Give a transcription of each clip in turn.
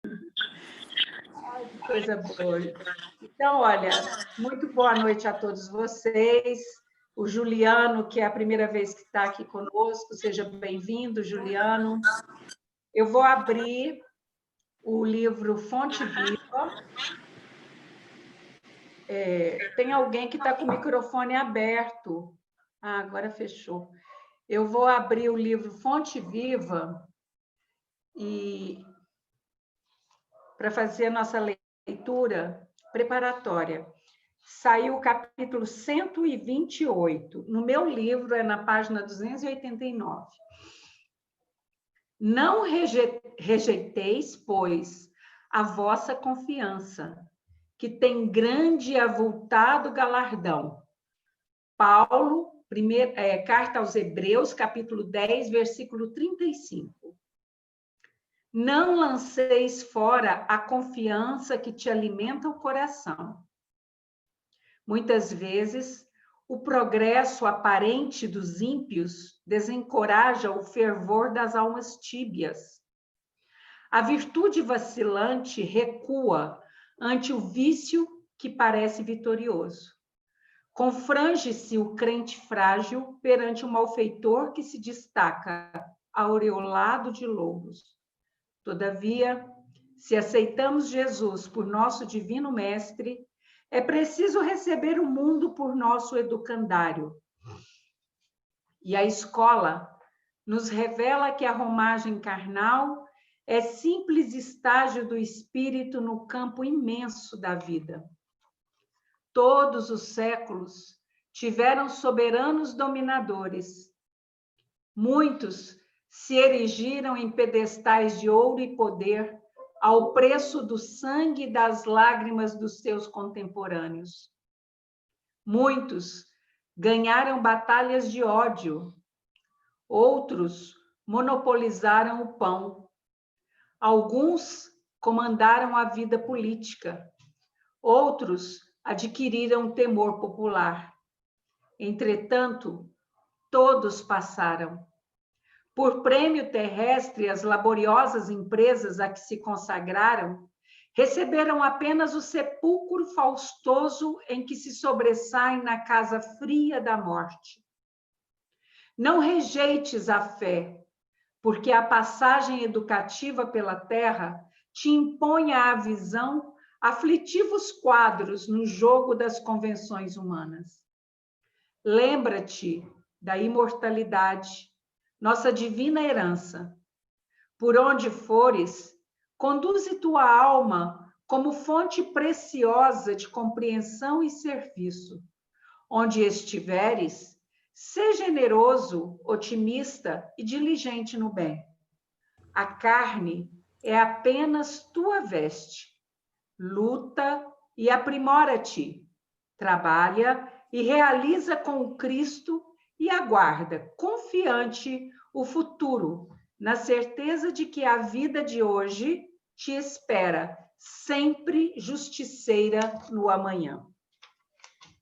Ai, que coisa boa. Então, olha, muito boa noite a todos vocês. O Juliano, que é a primeira vez que está aqui conosco, seja bem-vindo, Juliano. Eu vou abrir o livro Fonte Viva. Tem alguém que está com o microfone aberto. Ah, agora fechou. Eu vou abrir o livro Fonte Viva e para fazer a nossa leitura preparatória. Saiu o capítulo 128. No meu livro, é na página 289. Não rejeiteis, pois, a vossa confiança, que tem grande e avultado galardão. Paulo, carta aos Hebreus, capítulo 10, versículo 35. Não lanceis fora a confiança que te alimenta o coração. Muitas vezes, o progresso aparente dos ímpios desencoraja o fervor das almas tíbias. A virtude vacilante recua ante o vício que parece vitorioso. Confrange-se o crente frágil perante o malfeitor que se destaca, aureolado de louros. Todavia, se aceitamos Jesus por nosso divino mestre, é preciso receber o mundo por nosso educandário. E a escola nos revela que a romagem carnal é simples estágio do espírito no campo imenso da vida. Todos os séculos tiveram soberanos dominadores. Muitos se erigiram em pedestais de ouro e poder, ao preço do sangue e das lágrimas dos seus contemporâneos. Muitos ganharam batalhas de ódio, outros monopolizaram o pão, alguns comandaram a vida política, outros adquiriram temor popular. Entretanto, todos passaram. Por prêmio terrestre, as laboriosas empresas a que se consagraram receberam apenas o sepulcro faustoso em que se sobressaem na casa fria da morte. Não rejeites a fé, porque a passagem educativa pela terra te impõe à visão aflitivos quadros no jogo das convenções humanas. Lembra-te da imortalidade, nossa divina herança. Por onde fores, conduze tua alma como fonte preciosa de compreensão e serviço. Onde estiveres, sê generoso, otimista e diligente no bem. A carne é apenas tua veste. Luta e aprimora-te. Trabalha e realiza com o Cristo e aguarda, confiante, o futuro, na certeza de que a vida de hoje te espera, sempre justiceira no amanhã.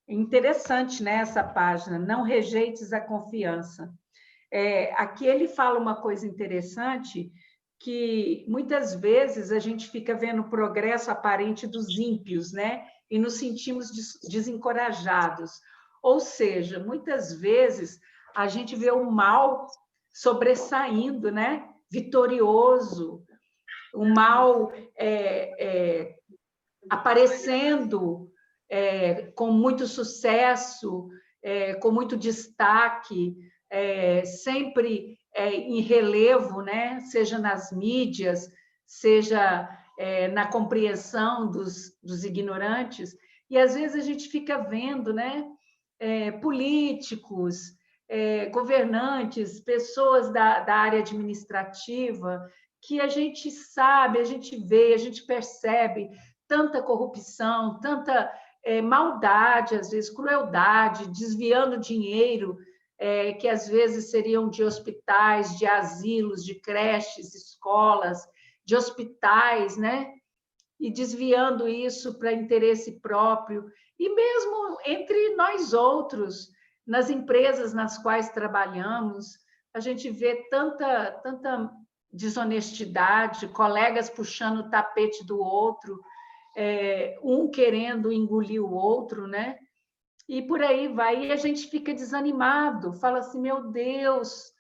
Interessante, né, essa página, não rejeites a confiança. Aqui ele fala uma coisa interessante, que muitas vezes a gente fica vendo o progresso aparente dos ímpios, né, e nos sentimos desencorajados. Ou seja, muitas vezes a gente vê o mal sobressaindo, né, vitorioso, o mal aparecendo com muito sucesso, com muito destaque, sempre em relevo, né? Seja nas mídias, seja na compreensão dos ignorantes. E, às vezes, a gente fica vendo, né? Políticos, governantes, pessoas da área administrativa, que a gente sabe, a gente vê, a gente percebe tanta corrupção, tanta maldade, às vezes crueldade, desviando dinheiro, que às vezes seriam de hospitais, de asilos, de creches, escolas, de hospitais, né? E desviando isso para interesse próprio. E mesmo entre nós outros, nas empresas nas quais trabalhamos, a gente vê tanta desonestidade, colegas puxando o tapete do outro, um querendo engolir o outro, né? E por aí vai, e a gente fica desanimado, fala assim, meu Deus,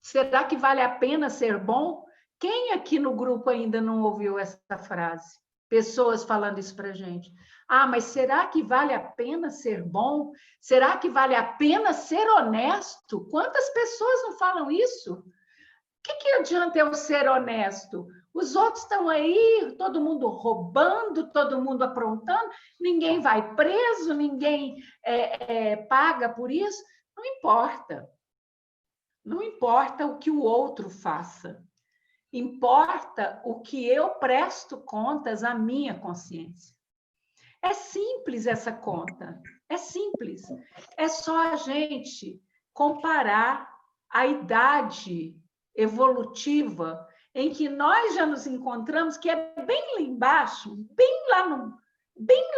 será que vale a pena ser bom? Quem aqui no grupo ainda não ouviu essa frase? Pessoas falando isso para a gente. Ah, mas será que vale a pena ser bom? Será que vale a pena ser honesto? Quantas pessoas não falam isso? Que adianta eu ser honesto? Os outros estão aí, todo mundo roubando, todo mundo aprontando, ninguém vai preso, ninguém paga por isso. Não importa. Não importa o que o outro faça. Importa o que eu presto contas à minha consciência. É simples essa conta. É simples. É só a gente comparar a idade evolutiva em que nós já nos encontramos, que é bem lá embaixo, bem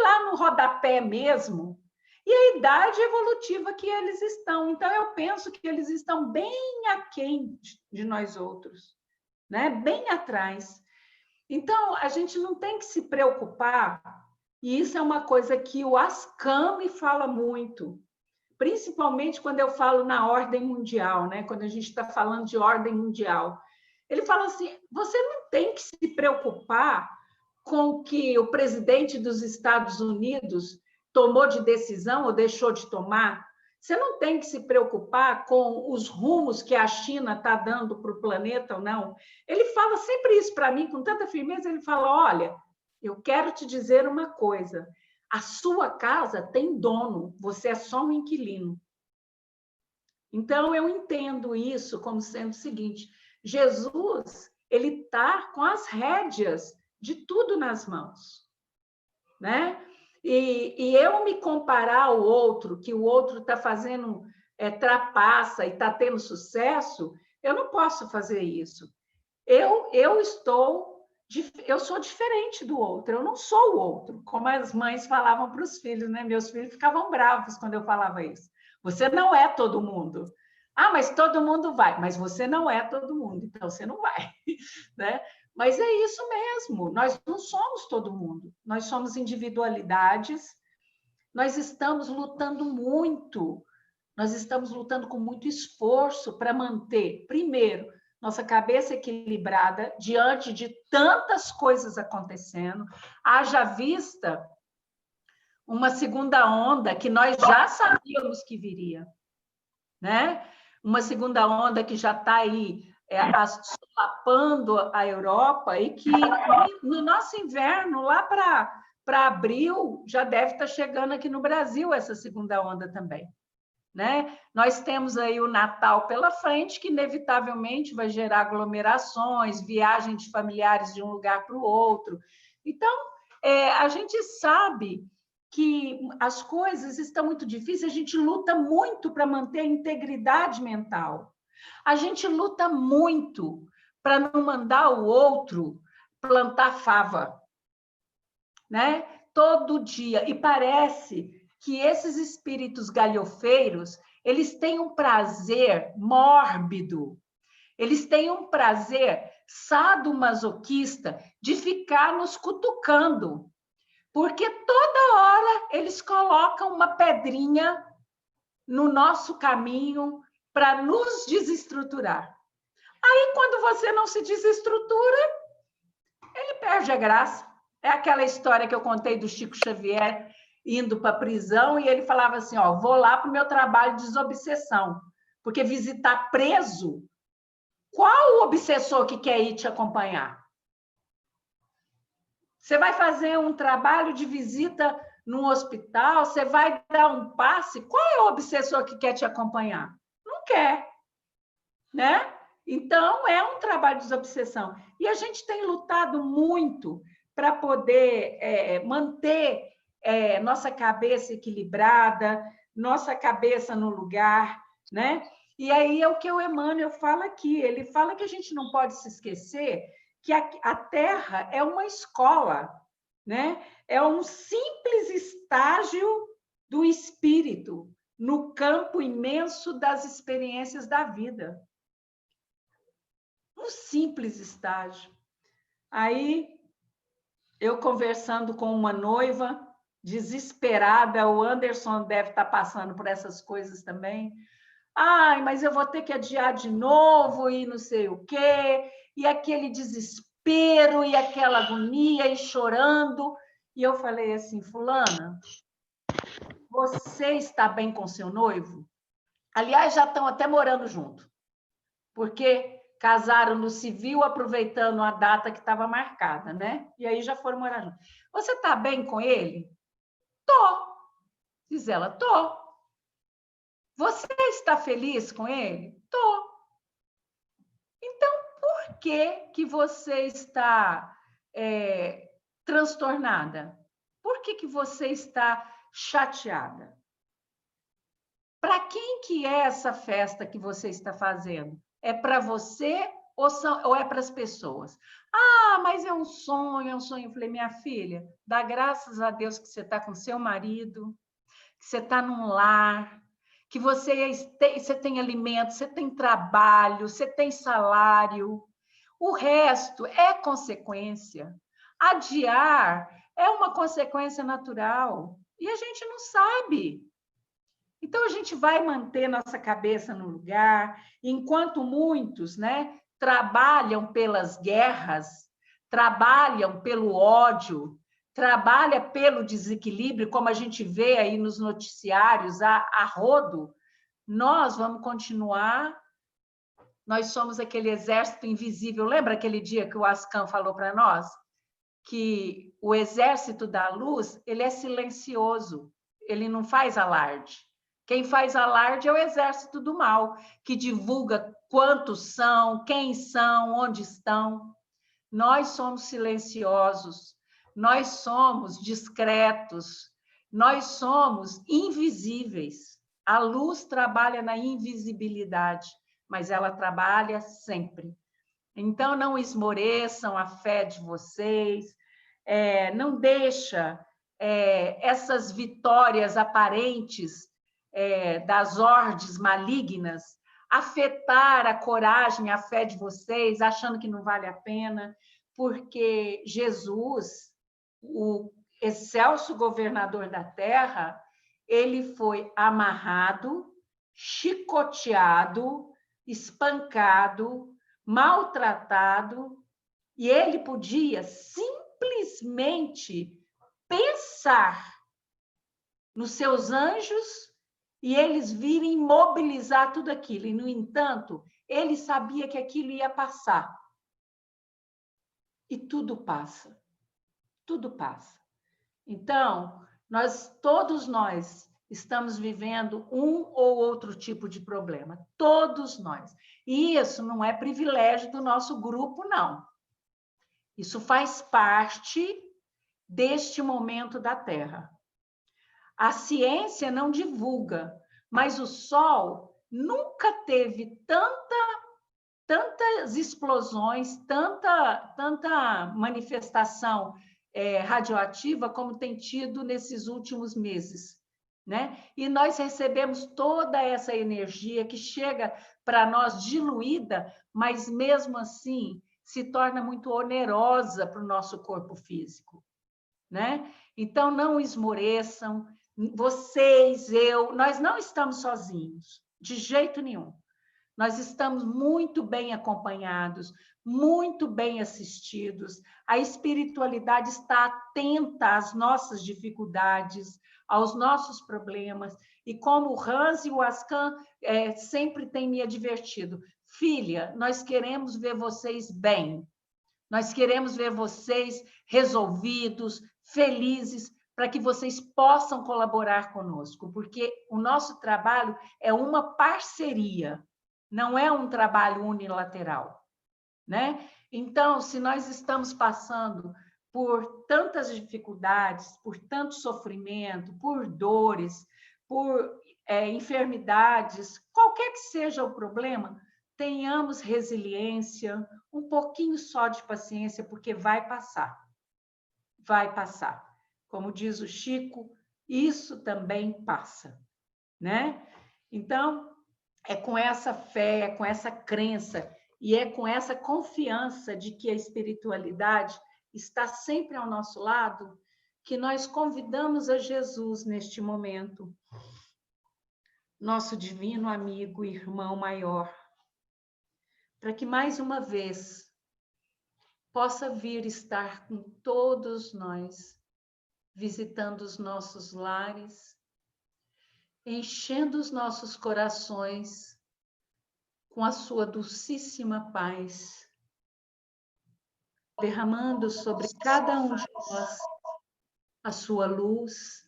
lá no rodapé mesmo, e a idade evolutiva que eles estão. Então, eu penso que eles estão bem aquém de nós outros, né? Bem atrás. Então, a gente não tem que se preocupar, e isso é uma coisa que o Ascam me fala muito, principalmente quando eu falo na ordem mundial, né? Quando a gente está falando de ordem mundial. Ele fala assim, você não tem que se preocupar com o que o presidente dos Estados Unidos tomou de decisão ou deixou de tomar. Você não tem que se preocupar com os rumos que a China está dando para o planeta ou não. Ele fala sempre isso para mim, com tanta firmeza, ele fala, olha, eu quero te dizer uma coisa, a sua casa tem dono, você é só um inquilino. Então, eu entendo isso como sendo o seguinte, Jesus, ele está com as rédeas de tudo nas mãos, né? E eu me comparar ao outro, que o outro está fazendo trapaça e está tendo sucesso, eu não posso fazer isso. Eu sou diferente do outro, eu não sou o outro, como as mães falavam para os filhos, né? Meus filhos ficavam bravos quando eu falava isso. Você não é todo mundo. Ah, mas todo mundo vai. Mas você não é todo mundo, então você não vai, né? Mas é isso mesmo, nós não somos todo mundo, nós somos individualidades, nós estamos lutando muito, nós estamos lutando com muito esforço para manter, primeiro, nossa cabeça equilibrada diante de tantas coisas acontecendo, haja vista uma segunda onda que nós já sabíamos que viria, né? Uma segunda onda que já está aí solapando a Europa e que no nosso inverno, lá para abril, já deve estar chegando aqui no Brasil essa segunda onda também, né? Nós temos aí o Natal pela frente, que inevitavelmente vai gerar aglomerações, viagem de familiares de um lugar para o outro. Então, a gente sabe que as coisas estão muito difíceis, a gente luta muito para manter a integridade mental. A gente luta muito para não mandar o outro plantar fava, né? Todo dia. E parece que esses espíritos galhofeiros, eles têm um prazer mórbido, eles têm um prazer sadomasoquista de ficar nos cutucando, porque toda hora eles colocam uma pedrinha no nosso caminho para nos desestruturar. Aí, quando você não se desestrutura, ele perde a graça. É aquela história que eu contei do Chico Xavier indo para a prisão e ele falava assim, ó, vou lá para o meu trabalho de desobsessão, porque visitar preso, qual o obsessor que quer ir te acompanhar? Você vai fazer um trabalho de visita num hospital, você vai dar um passe, qual é o obsessor que quer te acompanhar? Não quer, né? Então, é um trabalho de desobsessão. E a gente tem lutado muito para poder manter nossa cabeça equilibrada, nossa cabeça no lugar, né? E aí é o que o Emmanuel fala aqui. Ele fala que a gente não pode se esquecer que a Terra é uma escola, né? É um simples estágio do espírito no campo imenso das experiências da vida. um simples estágio. Aí, eu conversando com uma noiva, desesperada, o Anderson deve estar passando por essas coisas também. Ai, mas eu vou ter que adiar de novo e não sei o quê, e aquele desespero, e aquela agonia, e chorando. E eu falei assim, fulana, você está bem com seu noivo? Aliás, já estão até morando junto, porque casaram no civil, aproveitando a data que estava marcada, né? E aí já foram morar juntos. Você está bem com ele? Tô, diz ela, tô. Você está feliz com ele? Tô. Então, por que você está transtornada? Por que você está chateada? Para quem que é essa festa que você está fazendo? É para você ou é para as pessoas? Ah, mas é um sonho, é um sonho. Eu falei, minha filha, dá graças a Deus que você está com seu marido, que você está num lar, que você tem alimento, você tem trabalho, você tem salário. O resto é consequência. Adiar é uma consequência natural e a gente não sabe. Então, a gente vai manter nossa cabeça no lugar, enquanto muitos, né, trabalham pelas guerras, trabalham pelo ódio, trabalham pelo desequilíbrio, como a gente vê aí nos noticiários, a rodo, nós vamos continuar. Nós somos aquele exército invisível. Lembra aquele dia que o Ascan falou para nós? Que o exército da luz, ele é silencioso, ele não faz alarde. Quem faz alarde é o exército do mal, que divulga quantos são, quem são, onde estão. Nós somos silenciosos, nós somos discretos, nós somos invisíveis. A luz trabalha na invisibilidade, mas ela trabalha sempre. Então, não esmoreçam a fé de vocês, não deixa essas vitórias aparentes das hordes malignas afetar a coragem, a fé de vocês, achando que não vale a pena, porque Jesus, o excelso governador da terra, ele foi amarrado, chicoteado, espancado, maltratado, e ele podia simplesmente pensar nos seus anjos e eles virem mobilizar tudo aquilo. E, no entanto, ele sabia que aquilo ia passar. E tudo passa. Tudo passa. Então, todos nós estamos vivendo um ou outro tipo de problema. Todos nós. E isso não é privilégio do nosso grupo, não. Isso faz parte deste momento da Terra. A ciência não divulga, mas o Sol nunca teve tantas explosões, tanta manifestação radioativa como tem tido nesses últimos meses, né? E nós recebemos toda essa energia que chega para nós diluída, mas mesmo assim se torna muito onerosa para o nosso corpo físico, né? Então não esmoreçam, vocês, nós não estamos sozinhos, de jeito nenhum. Nós estamos muito bem acompanhados, muito bem assistidos. A espiritualidade está atenta às nossas dificuldades, aos nossos problemas. E como o Hans e o Ascan sempre têm me advertido, filha, nós queremos ver vocês bem. Nós queremos ver vocês resolvidos, felizes, para que vocês possam colaborar conosco, porque o nosso trabalho é uma parceria, não é um trabalho unilateral, né? Então, se nós estamos passando por tantas dificuldades, por tanto sofrimento, por dores, por enfermidades, qualquer que seja o problema, tenhamos resiliência, um pouquinho só de paciência, porque vai passar. Vai passar. Como diz o Chico, isso também passa, né? Então, é com essa fé, com essa crença E é com essa confiança de que a espiritualidade está sempre ao nosso lado que nós convidamos a Jesus neste momento, nosso divino amigo e irmão maior, para que mais uma vez possa vir estar com todos nós, visitando os nossos lares, enchendo os nossos corações com a sua dulcíssima paz, derramando sobre cada um de nós a sua luz,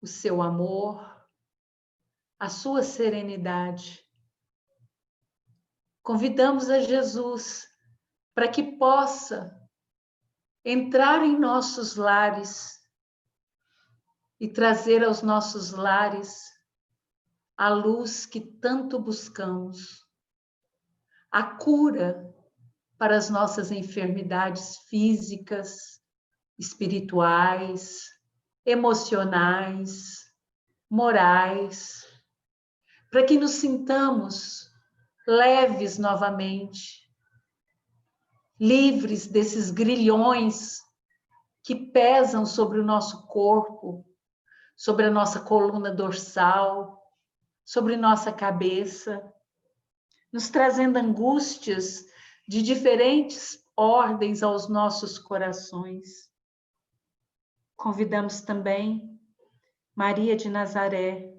o seu amor, a sua serenidade. Convidamos a Jesus para que possa entrar em nossos lares e trazer aos nossos lares a luz que tanto buscamos, a cura para as nossas enfermidades físicas, espirituais, emocionais, morais, para que nos sintamos leves novamente, livres desses grilhões que pesam sobre o nosso corpo, sobre a nossa coluna dorsal, sobre nossa cabeça, nos trazendo angústias de diferentes ordens aos nossos corações. Convidamos também Maria de Nazaré,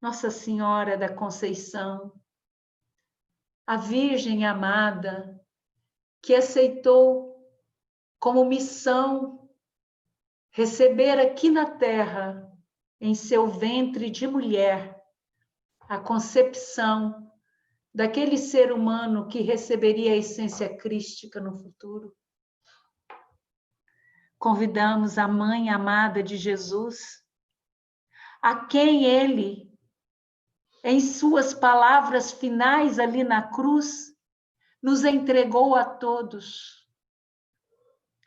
Nossa Senhora da Conceição, a Virgem amada, que aceitou como missão receber aqui na terra, em seu ventre de mulher, a concepção daquele ser humano que receberia a essência crística no futuro. Convidamos a Mãe amada de Jesus, a quem ele, em suas palavras finais ali na cruz, nos entregou a todos.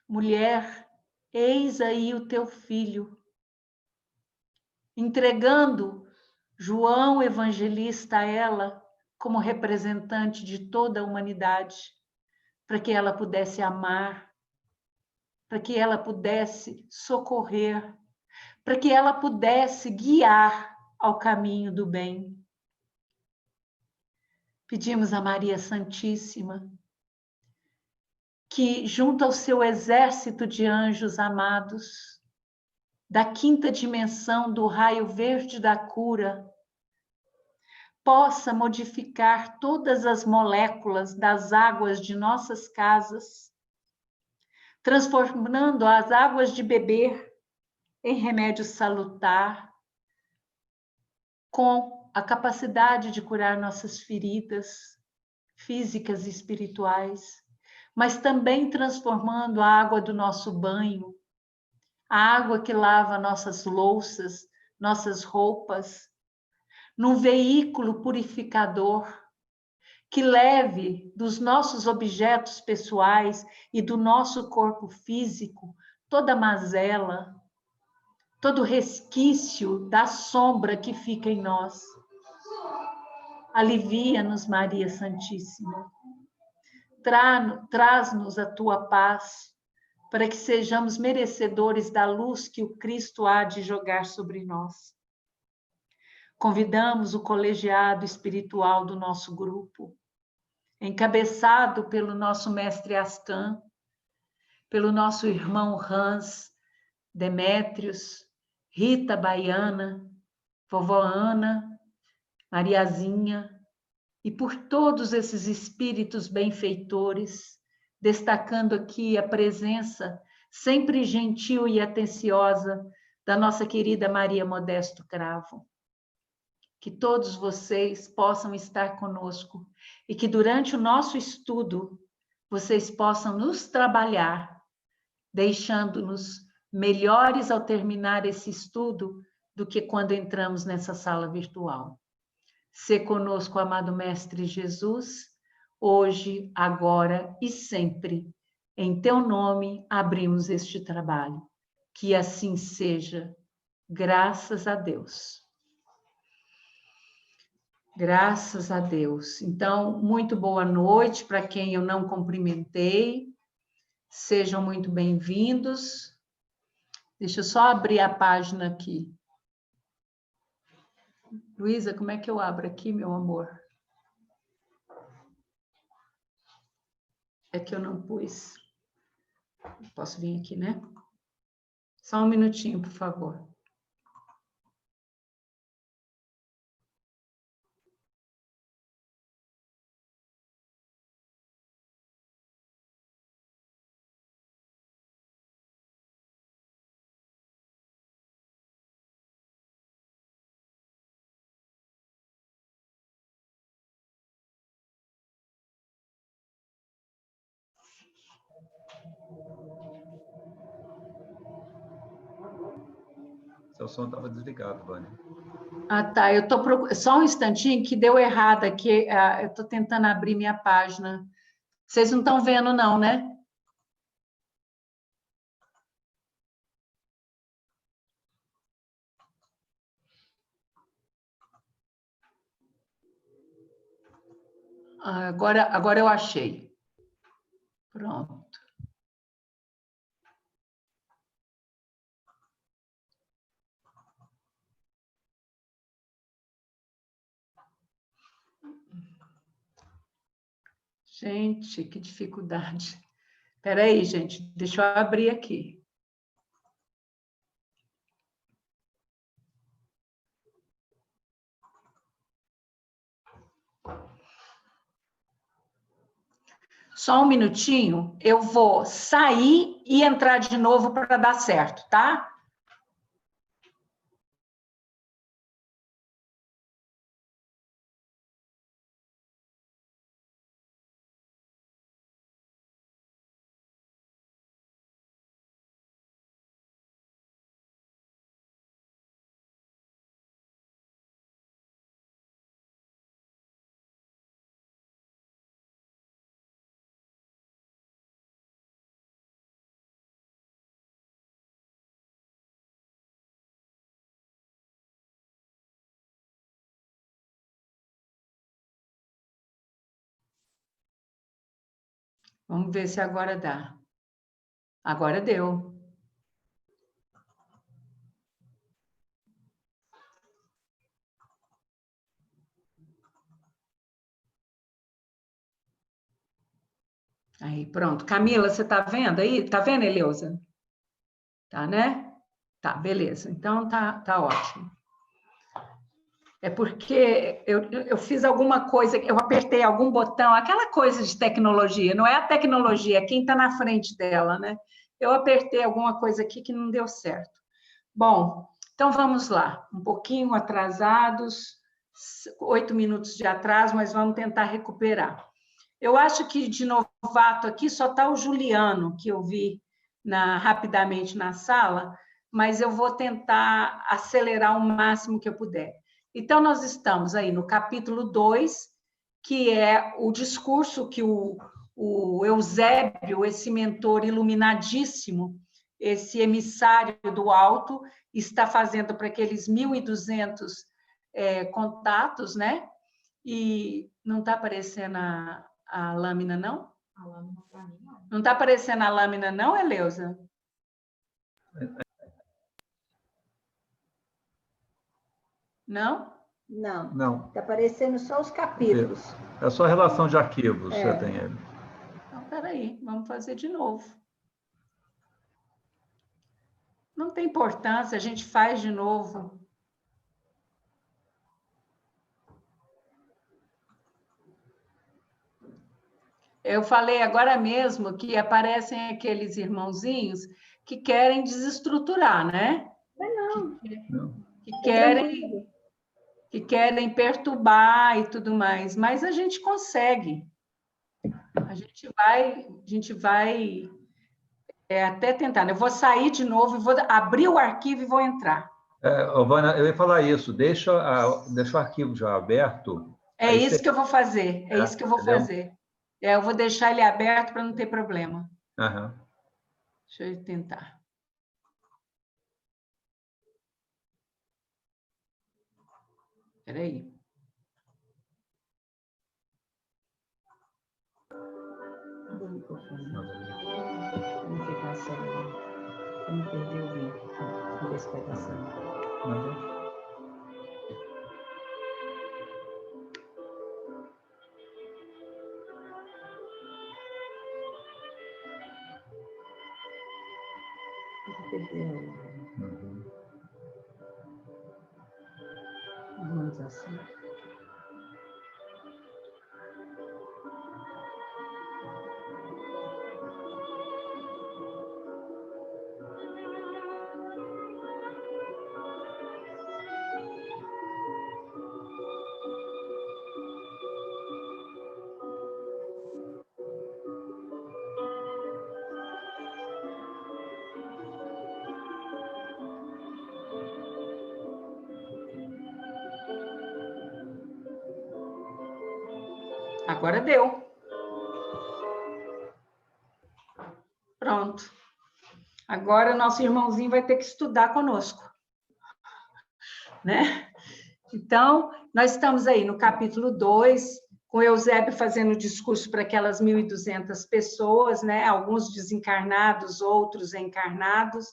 Mulher, eis aí o teu filho. Entregando João Evangelista a ela, como representante de toda a humanidade, para que ela pudesse amar, para que ela pudesse socorrer, para que ela pudesse guiar ao caminho do bem. Pedimos a Maria Santíssima que, junto ao seu exército de anjos amados, da quinta dimensão do raio verde da cura, possa modificar todas as moléculas das águas de nossas casas, transformando as águas de beber em remédio salutar, com a capacidade de curar nossas feridas físicas e espirituais, mas também transformando a água do nosso banho, a água que lava nossas louças, nossas roupas, num veículo purificador que leve dos nossos objetos pessoais e do nosso corpo físico toda mazela, todo resquício da sombra que fica em nós. Alivia-nos, Maria Santíssima. Traz-nos a tua paz, para que sejamos merecedores da luz que o Cristo há de jogar sobre nós. Convidamos o colegiado espiritual do nosso grupo, encabeçado pelo nosso mestre Ascan, pelo nosso irmão Hans, Demétrios, Rita Baiana, vovó Ana, Mariazinha, e por todos esses espíritos benfeitores, destacando aqui a presença sempre gentil e atenciosa da nossa querida Maria Modesto Cravo. Que todos vocês possam estar conosco e que durante o nosso estudo vocês possam nos trabalhar, deixando-nos melhores ao terminar esse estudo do que quando entramos nessa sala virtual. Sê conosco, amado Mestre Jesus, hoje, agora e sempre. Em teu nome abrimos este trabalho. Que assim seja. Graças a Deus. Graças a Deus. Então, muito boa noite para quem eu não cumprimentei. Sejam muito bem-vindos. Deixa eu só abrir a página aqui. Luísa, como é que eu abro aqui, meu amor? É que eu não pus. Posso vir aqui, né? Só um minutinho, por favor. Seu som estava desligado, Vânia. Ah, tá. Eu tô só um instantinho que deu errado aqui. Eu estou tentando abrir minha página. Vocês não estão vendo, não, né? Agora eu achei. Pronto. Gente, que dificuldade. Espera aí, gente. Deixa eu abrir aqui. Só um minutinho, eu vou sair e entrar de novo para dar certo, tá? Vamos ver se agora dá. Agora deu. Aí, pronto. Camila, você está vendo aí? Está vendo, Eleusa? Tá, né? Tá, beleza. Então, tá ótimo. É porque eu fiz alguma coisa, eu apertei algum botão, aquela coisa de tecnologia, não é a tecnologia, é quem está na frente dela, né? Eu apertei alguma coisa aqui que não deu certo. Bom, então vamos lá, um pouquinho atrasados, 8 minutos de atraso, mas vamos tentar recuperar. Eu acho que de novato aqui só está o Juliano, que eu vi rapidamente na sala, mas eu vou tentar acelerar o máximo que eu puder. Então, nós estamos aí no capítulo 2, que é o discurso que o Eusébio, esse mentor iluminadíssimo, esse emissário do alto, está fazendo para aqueles 1.200 contatos, né? E não está aparecendo a lâmina, não? A lâmina para mim, não. Não está aparecendo a lâmina, não, Eleusa? Não? Não. Não. Está aparecendo só os capítulos. É só relação de arquivos, você tem ele. Então, peraí, vamos fazer de novo. Não tem importância, a gente faz de novo. Eu falei agora mesmo que aparecem aqueles irmãozinhos que querem desestruturar, né? Não. Que querem perturbar e tudo mais, mas a gente consegue. A gente vai até tentar, né? Eu vou sair de novo, vou abrir o arquivo e vou entrar. Vânia, eu ia falar isso, deixa o arquivo já aberto. É isso que eu vou fazer, é isso que eu vou entendeu? fazer. Eu vou deixar ele aberto para não ter problema. Uhum. Deixa eu tentar. Espera aí. microfone. Não ficar sem. Para não perder o vídeo. Vamos ver se vai dar certo. Perder a harmonização. Agora deu. Pronto. Agora o nosso irmãozinho vai ter que estudar conosco, né? Então, nós estamos aí no capítulo 2, com Eusébio fazendo o discurso para aquelas 1.200 pessoas, né? Alguns desencarnados, outros encarnados.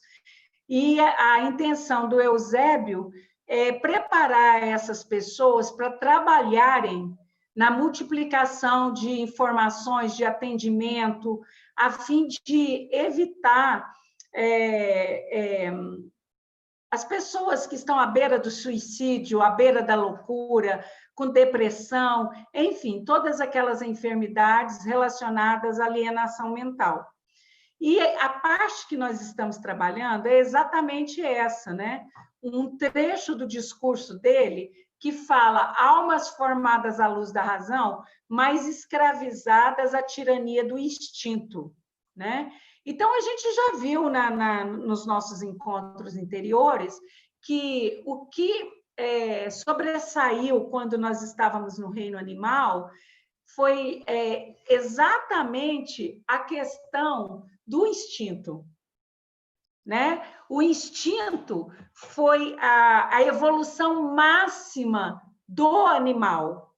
E a intenção do Eusébio é preparar essas pessoas para trabalharem na multiplicação de informações, de atendimento, a fim de evitar as pessoas que estão à beira do suicídio, à beira da loucura, com depressão, enfim, todas aquelas enfermidades relacionadas à alienação mental. E a parte que nós estamos trabalhando é exatamente essa, né? Um trecho do discurso dele que fala almas formadas à luz da razão, mas escravizadas à tirania do instinto, né? Então, a gente já viu nos nossos encontros anteriores que o que sobressaiu quando nós estávamos no reino animal foi exatamente a questão do instinto, né? O instinto foi a evolução máxima do animal,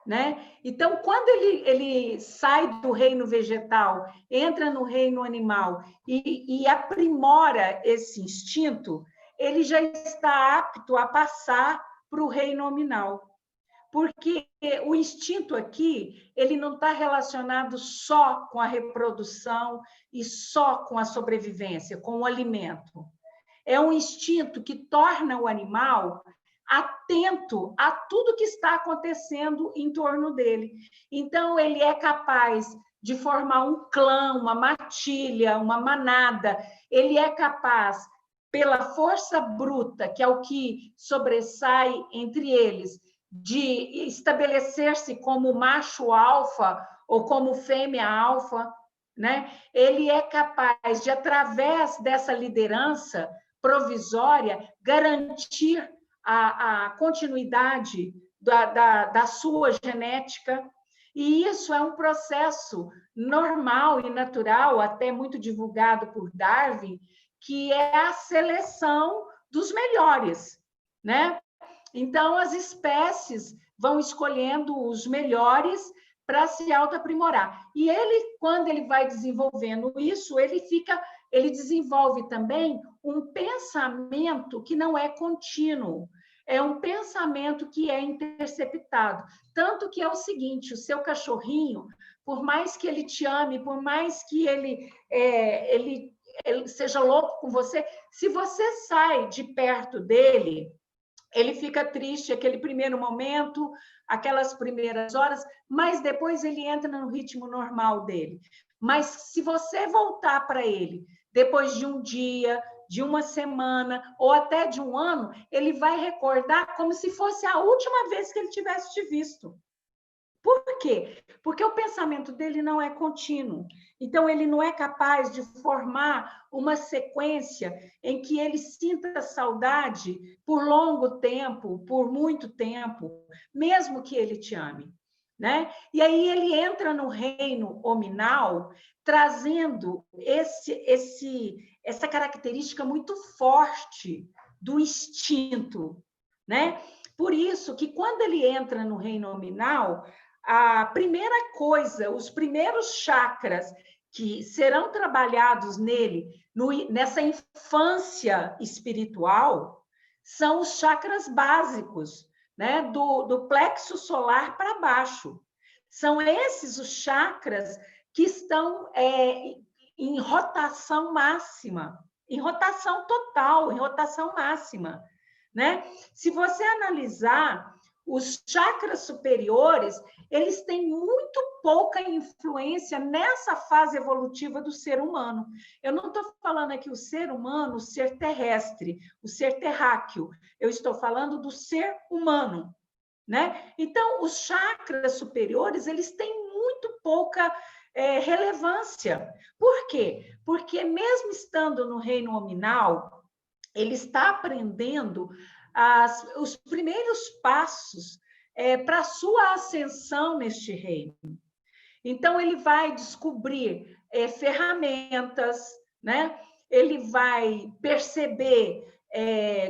né? Então, quando ele sai do reino vegetal, entra no reino animal e aprimora esse instinto, ele já está apto a passar para o reino nominal. Porque o instinto aqui, ele não está relacionado só com a reprodução e só com a sobrevivência, com o alimento. É um instinto que torna o animal atento a tudo que está acontecendo em torno dele. Então, ele é capaz de formar um clã, uma matilha, uma manada. Ele é capaz, pela força bruta, que é o que sobressai entre eles, de estabelecer-se como macho alfa ou como fêmea alfa, né? Ele é capaz de, através dessa liderança provisória, garantir a continuidade da sua genética, e isso é um processo normal e natural, até muito divulgado por Darwin, que é a seleção dos melhores, né? Então, as espécies vão escolhendo os melhores para se autoaprimorar. E ele, quando ele vai desenvolvendo isso, ele desenvolve também um pensamento que não é contínuo, é um pensamento que é interceptado. Tanto que é o seguinte, o seu cachorrinho, por mais que ele te ame, por mais que ele seja louco com você, se você sai de perto dele, ele fica triste aquele primeiro momento, aquelas primeiras horas, mas depois ele entra no ritmo normal dele. Mas se você voltar para ele depois de um dia, de uma semana ou até de um ano, ele vai recordar como se fosse a última vez que ele tivesse te visto. Por quê? Porque o pensamento dele não é contínuo. Então, ele não é capaz de formar uma sequência em que ele sinta saudade por longo tempo, por muito tempo, mesmo que ele te ame, né? E aí ele entra no reino hominal, trazendo essa característica muito forte do instinto, né? Por isso que, quando ele entra no reino nominal, a primeira coisa, os primeiros chakras que serão trabalhados nele, nessa infância espiritual, são os chakras básicos, né? Do plexo solar para baixo. São esses os chakras que estão em rotação máxima, em rotação total, em rotação máxima, né? Se você analisar os chakras superiores, eles têm muito pouca influência nessa fase evolutiva do ser humano. Eu não estou falando aqui o ser humano, o ser terrestre, o ser terráqueo. Eu estou falando do ser humano, né? Então, os chakras superiores, eles têm muito pouca relevância. Por quê? Porque mesmo estando no reino nominal, ele está aprendendo os primeiros passos para a sua ascensão neste reino. Então, ele vai descobrir ferramentas, né? Ele vai perceber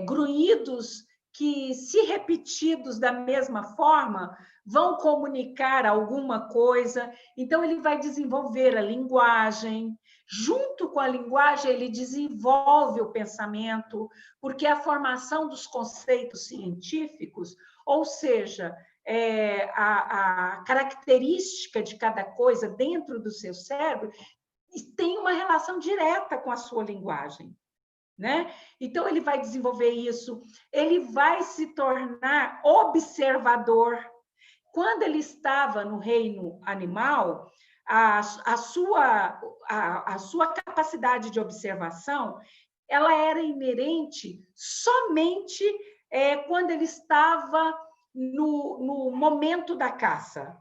grunhidos que, se repetidos da mesma forma, vão comunicar alguma coisa. Então, ele vai desenvolver a linguagem. Junto com a linguagem, ele desenvolve o pensamento, porque a formação dos conceitos científicos, ou seja, a característica de cada coisa dentro do seu cérebro, tem uma relação direta com a sua linguagem, né? Então, ele vai desenvolver isso, ele vai se tornar observador. Quando ele estava no reino animal, a sua capacidade de observação, ela era inerente somente quando ele estava no momento da caça,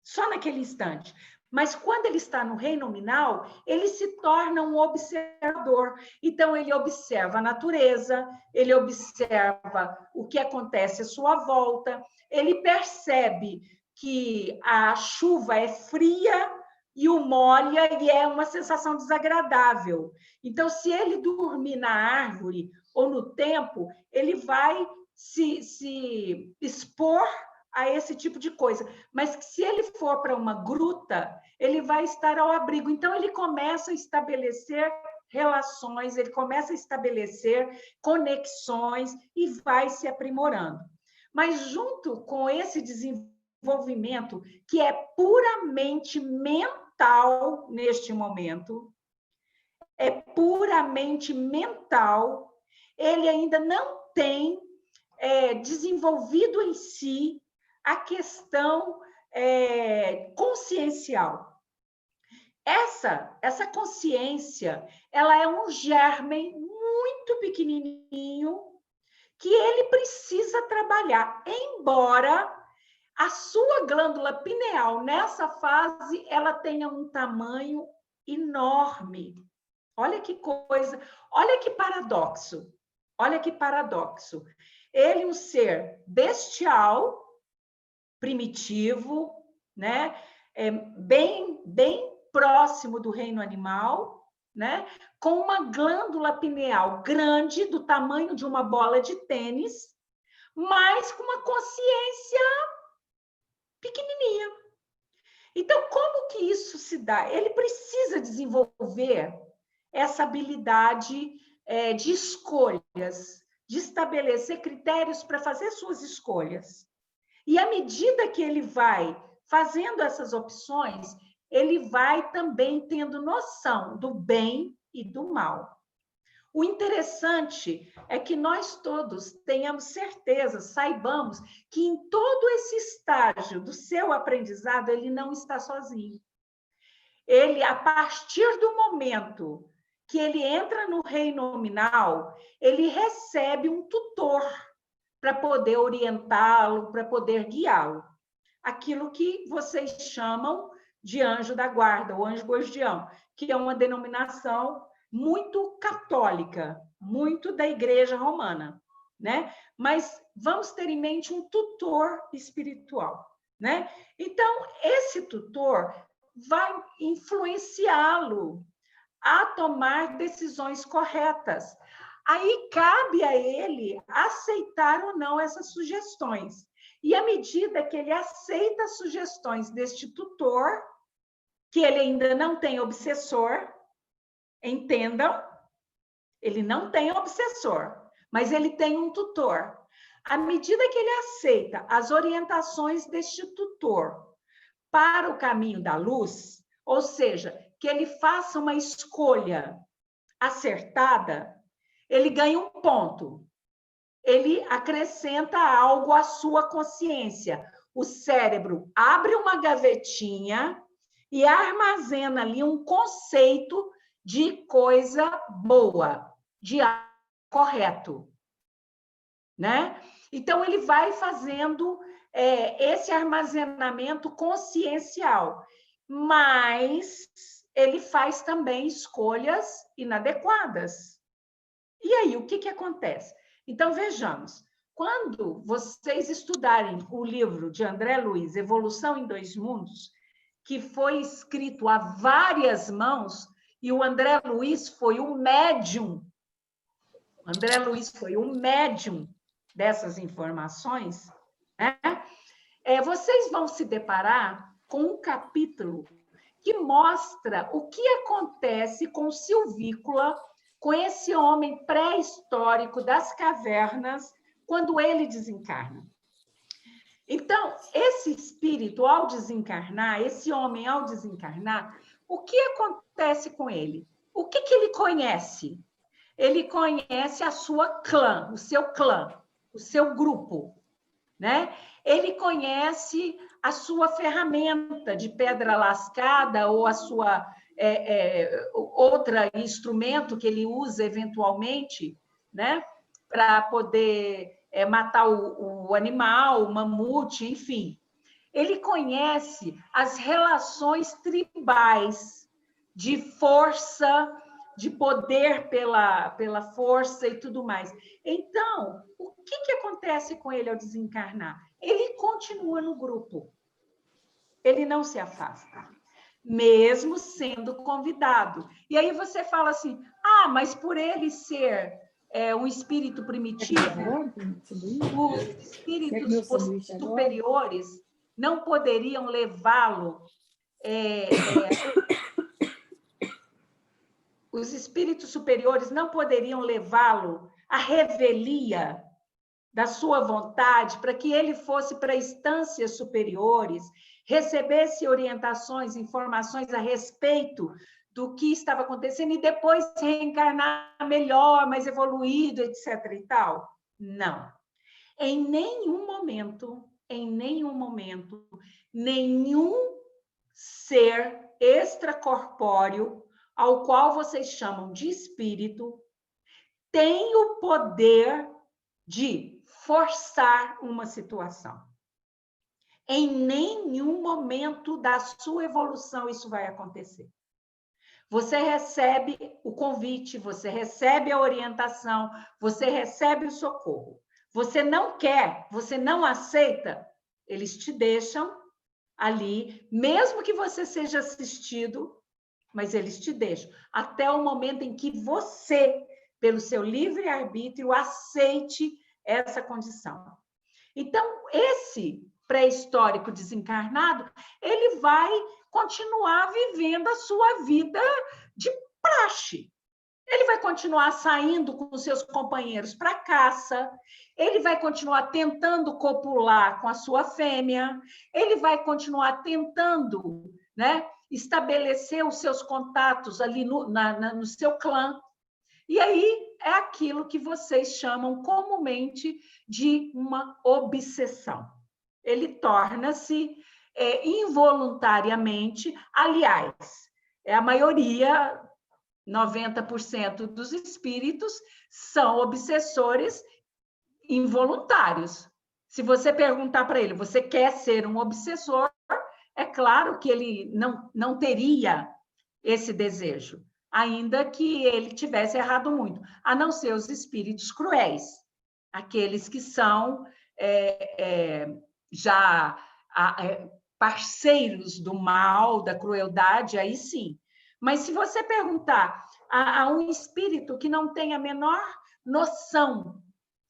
só naquele instante. Mas quando ele está no reino nominal, ele se torna um observador. Então, ele observa a natureza, ele observa o que acontece à sua volta, ele percebe que a chuva é fria e o molha e é uma sensação desagradável. Então, se ele dormir na árvore ou no tempo, ele vai se expor a esse tipo de coisa. Mas se ele for para uma gruta, ele vai estar ao abrigo. Então, ele começa a estabelecer relações, ele começa a estabelecer conexões e vai se aprimorando. Mas, junto com esse desenvolvimento, que é puramente mental neste momento, é puramente mental, ele ainda não tem desenvolvido em si a questão consciencial. Essa consciência, ela é um germe muito pequenininho que ele precisa trabalhar, embora a sua glândula pineal, nessa fase, ela tenha um tamanho enorme. Olha que coisa, olha que paradoxo, olha que paradoxo. Ele, um ser bestial, primitivo, né? Bem próximo do reino animal, né? Com uma glândula pineal grande, do tamanho de uma bola de tênis, mas com uma consciência pequenininha. Então, como que isso se dá? Ele precisa desenvolver essa habilidade de escolhas, de estabelecer critérios para fazer suas escolhas. E à medida que ele vai fazendo essas opções, ele vai também tendo noção do bem e do mal. O interessante é que nós todos tenhamos certeza, saibamos que em todo esse estágio do seu aprendizado, ele não está sozinho. Ele, a partir do momento que ele entra no reino nominal, ele recebe um tutor para poder orientá-lo, para poder guiá-lo. Aquilo que vocês chamam de anjo da guarda, ou anjo guardião, que é uma denominação muito católica, muito da Igreja Romana, né? Mas vamos ter em mente um tutor espiritual, né? Então, esse tutor vai influenciá-lo a tomar decisões corretas. Aí cabe a ele aceitar ou não essas sugestões. E à medida que ele aceita as sugestões deste tutor, que ele ainda não tem obsessor, entendam, ele não tem obsessor, mas ele tem um tutor. À medida que ele aceita as orientações deste tutor para o caminho da luz, ou seja, que ele faça uma escolha acertada, ele ganha um ponto. Ele acrescenta algo à sua consciência. O cérebro abre uma gavetinha e armazena ali um conceito de coisa boa, de algo correto, né? Então, ele vai fazendo esse armazenamento consciencial, mas ele faz também escolhas inadequadas. E aí, o que acontece? Então, vejamos, quando vocês estudarem o livro de André Luiz, Evolução em Dois Mundos, que foi escrito a várias mãos, e o André Luiz foi o médium, André Luiz foi o médium dessas informações, né? Vocês vão se deparar com um capítulo que mostra o que acontece com Silvícola, com esse homem pré-histórico das cavernas, quando ele desencarna. Então, esse espírito, ao desencarnar, esse homem, ao desencarnar, o que acontece com ele? O que ele conhece? Ele conhece a sua clã, o seu grupo, né? Ele conhece a sua ferramenta de pedra lascada ou a sua outro instrumento que ele usa eventualmente, né? Para poder matar o animal, o mamute, enfim. Ele conhece as relações tribais de força, de poder pela força e tudo mais. Então, o que acontece com ele ao desencarnar? Ele continua no grupo. Ele não se afasta, mesmo sendo convidado. E aí você fala assim, mas por ele ser um espírito primitivo, os espíritos superiores não poderiam levá-lo... os espíritos superiores não poderiam levá-lo à revelia da sua vontade, para que ele fosse para instâncias superiores, recebesse orientações, informações a respeito do que estava acontecendo e depois reencarnar melhor, mais evoluído, etc. e tal? Não. Em nenhum momento, nenhum ser extracorpóreo, ao qual vocês chamam de espírito, tem o poder de forçar uma situação. Em nenhum momento da sua evolução isso vai acontecer. Você recebe o convite, você recebe a orientação, você recebe o socorro. Você não quer, você não aceita, eles te deixam ali, mesmo que você seja assistido, mas eles te deixam, até o momento em que você, pelo seu livre-arbítrio, aceite essa condição. Então, esse pré-histórico desencarnado, ele vai continuar vivendo a sua vida de praxe. Ele vai continuar saindo com os seus companheiros para caça, ele vai continuar tentando copular com a sua fêmea, ele vai continuar tentando, né, estabelecer os seus contatos ali no seu clã. E aí é aquilo que vocês chamam comumente de uma obsessão. Ele torna-se involuntariamente, aliás, a maioria, 90% dos espíritos, são obsessores involuntários. Se você perguntar para ele, você quer ser um obsessor? É claro que ele não teria esse desejo, ainda que ele tivesse errado muito, a não ser os espíritos cruéis, aqueles que são já parceiros do mal, da crueldade, aí sim. Mas se você perguntar a um espírito que não tem a menor noção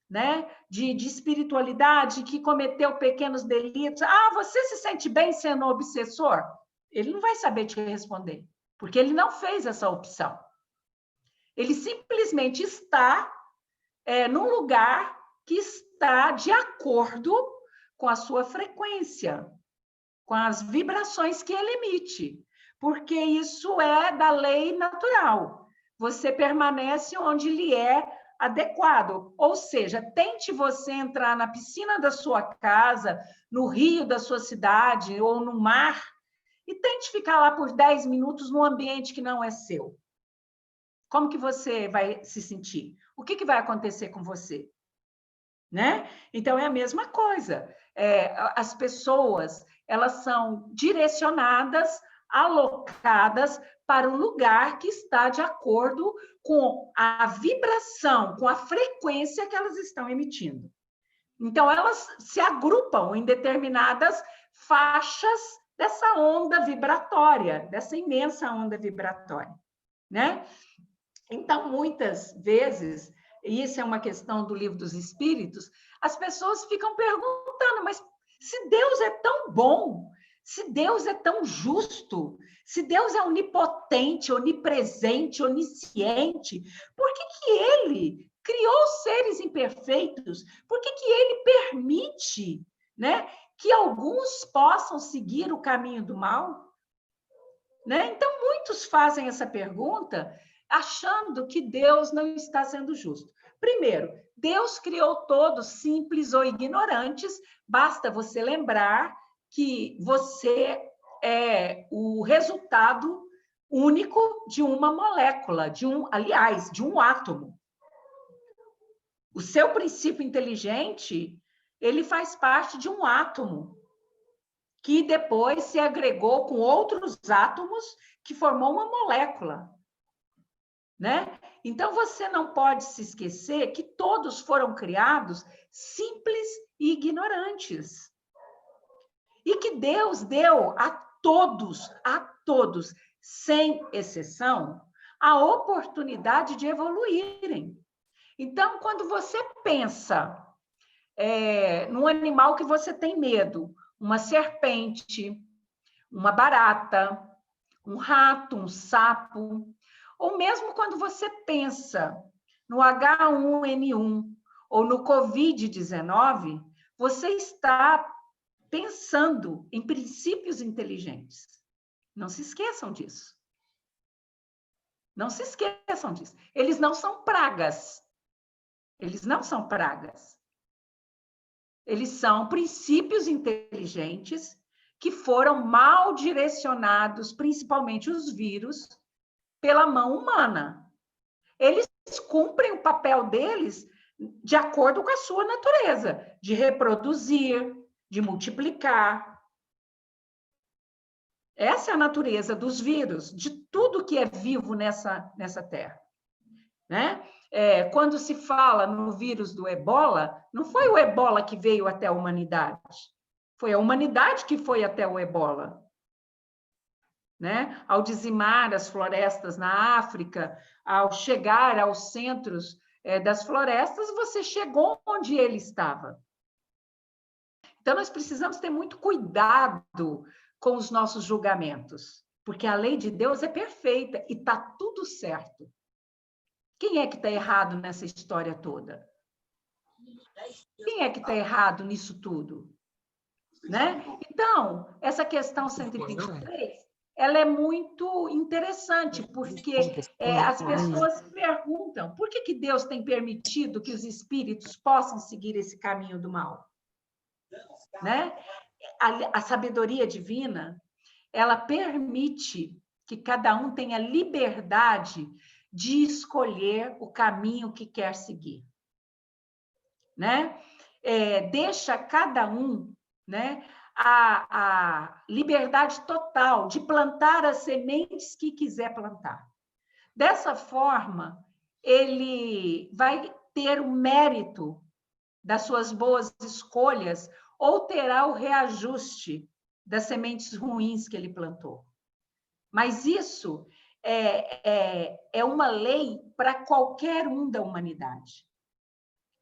né? De espiritualidade, que cometeu pequenos delitos. Ah, você se sente bem sendo obsessor? Ele não vai saber te responder, porque ele não fez essa opção. Ele simplesmente está num lugar que está de acordo com a sua frequência, com as vibrações que ele emite, porque isso é da lei natural. Você permanece onde lhe é adequado, ou seja, tente você entrar na piscina da sua casa, no rio da sua cidade ou no mar, e tente ficar lá por 10 minutos num ambiente que não é seu. Como que você vai se sentir? O que vai acontecer com você? Né? Então, é a mesma coisa. As pessoas, elas são direcionadas, alocadas para um lugar que está de acordo com a vibração, com a frequência que elas estão emitindo. Então, elas se agrupam em determinadas faixas dessa onda vibratória, dessa imensa onda vibratória, né? Então, muitas vezes, e isso é uma questão do Livro dos Espíritos, as pessoas ficam perguntando, mas se Deus é tão bom, se Deus é tão justo, se Deus é onipotente, onipresente, onisciente, por que ele criou seres imperfeitos? Por que ele permite, né, que alguns possam seguir o caminho do mal? Né? Então, muitos fazem essa pergunta achando que Deus não está sendo justo. Primeiro, Deus criou todos simples ou ignorantes, basta você lembrar que você é o resultado único de uma molécula, de um átomo. O seu princípio inteligente, ele faz parte de um átomo, que depois se agregou com outros átomos que formou uma molécula. Né? Então, você não pode se esquecer que todos foram criados simples e ignorantes. E que Deus deu a todos, sem exceção, a oportunidade de evoluírem. Então, quando você pensa num animal que você tem medo, uma serpente, uma barata, um rato, um sapo, ou mesmo quando você pensa no H1N1 ou no Covid-19, você está pensando em princípios inteligentes. Não se esqueçam disso. Não se esqueçam disso. Eles não são pragas. Eles não são pragas. Eles são princípios inteligentes que foram mal direcionados, principalmente os vírus, pela mão humana. Eles cumprem o papel deles de acordo com a sua natureza, de reproduzir, de multiplicar. Essa é a natureza dos vírus, de tudo que é vivo nessa Terra. Né? Quando se fala no vírus do Ebola, não foi o Ebola que veio até a humanidade, foi a humanidade que foi até o Ebola. Né? Ao dizimar as florestas na África, ao chegar aos centros das florestas, você chegou onde ele estava. Então, nós precisamos ter muito cuidado com os nossos julgamentos, porque a lei de Deus é perfeita e está tudo certo. Quem é que está errado nessa história toda? Quem é que está errado nisso tudo? Né? Então, essa questão 123, ela é muito interessante, porque as pessoas se perguntam por que Deus tem permitido que os espíritos possam seguir esse caminho do mal? Né? A sabedoria divina, ela permite que cada um tenha liberdade de escolher o caminho que quer seguir. Né? Deixa cada um, né, a liberdade total de plantar as sementes que quiser plantar. Dessa forma, ele vai ter o mérito das suas boas escolhas ou terá o reajuste das sementes ruins que ele plantou. Mas isso é uma lei para qualquer um da humanidade.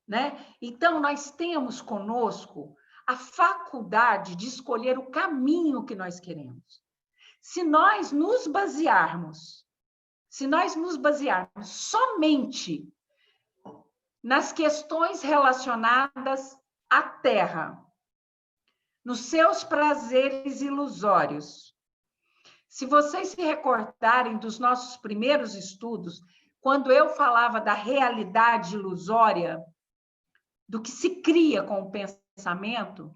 né? Então, nós temos conosco a faculdade de escolher o caminho que nós queremos. Se nós nos basearmos somente nas questões relacionadas à Terra, nos seus prazeres ilusórios. Se vocês se recordarem dos nossos primeiros estudos, quando eu falava da realidade ilusória, do que se cria com o pensamento,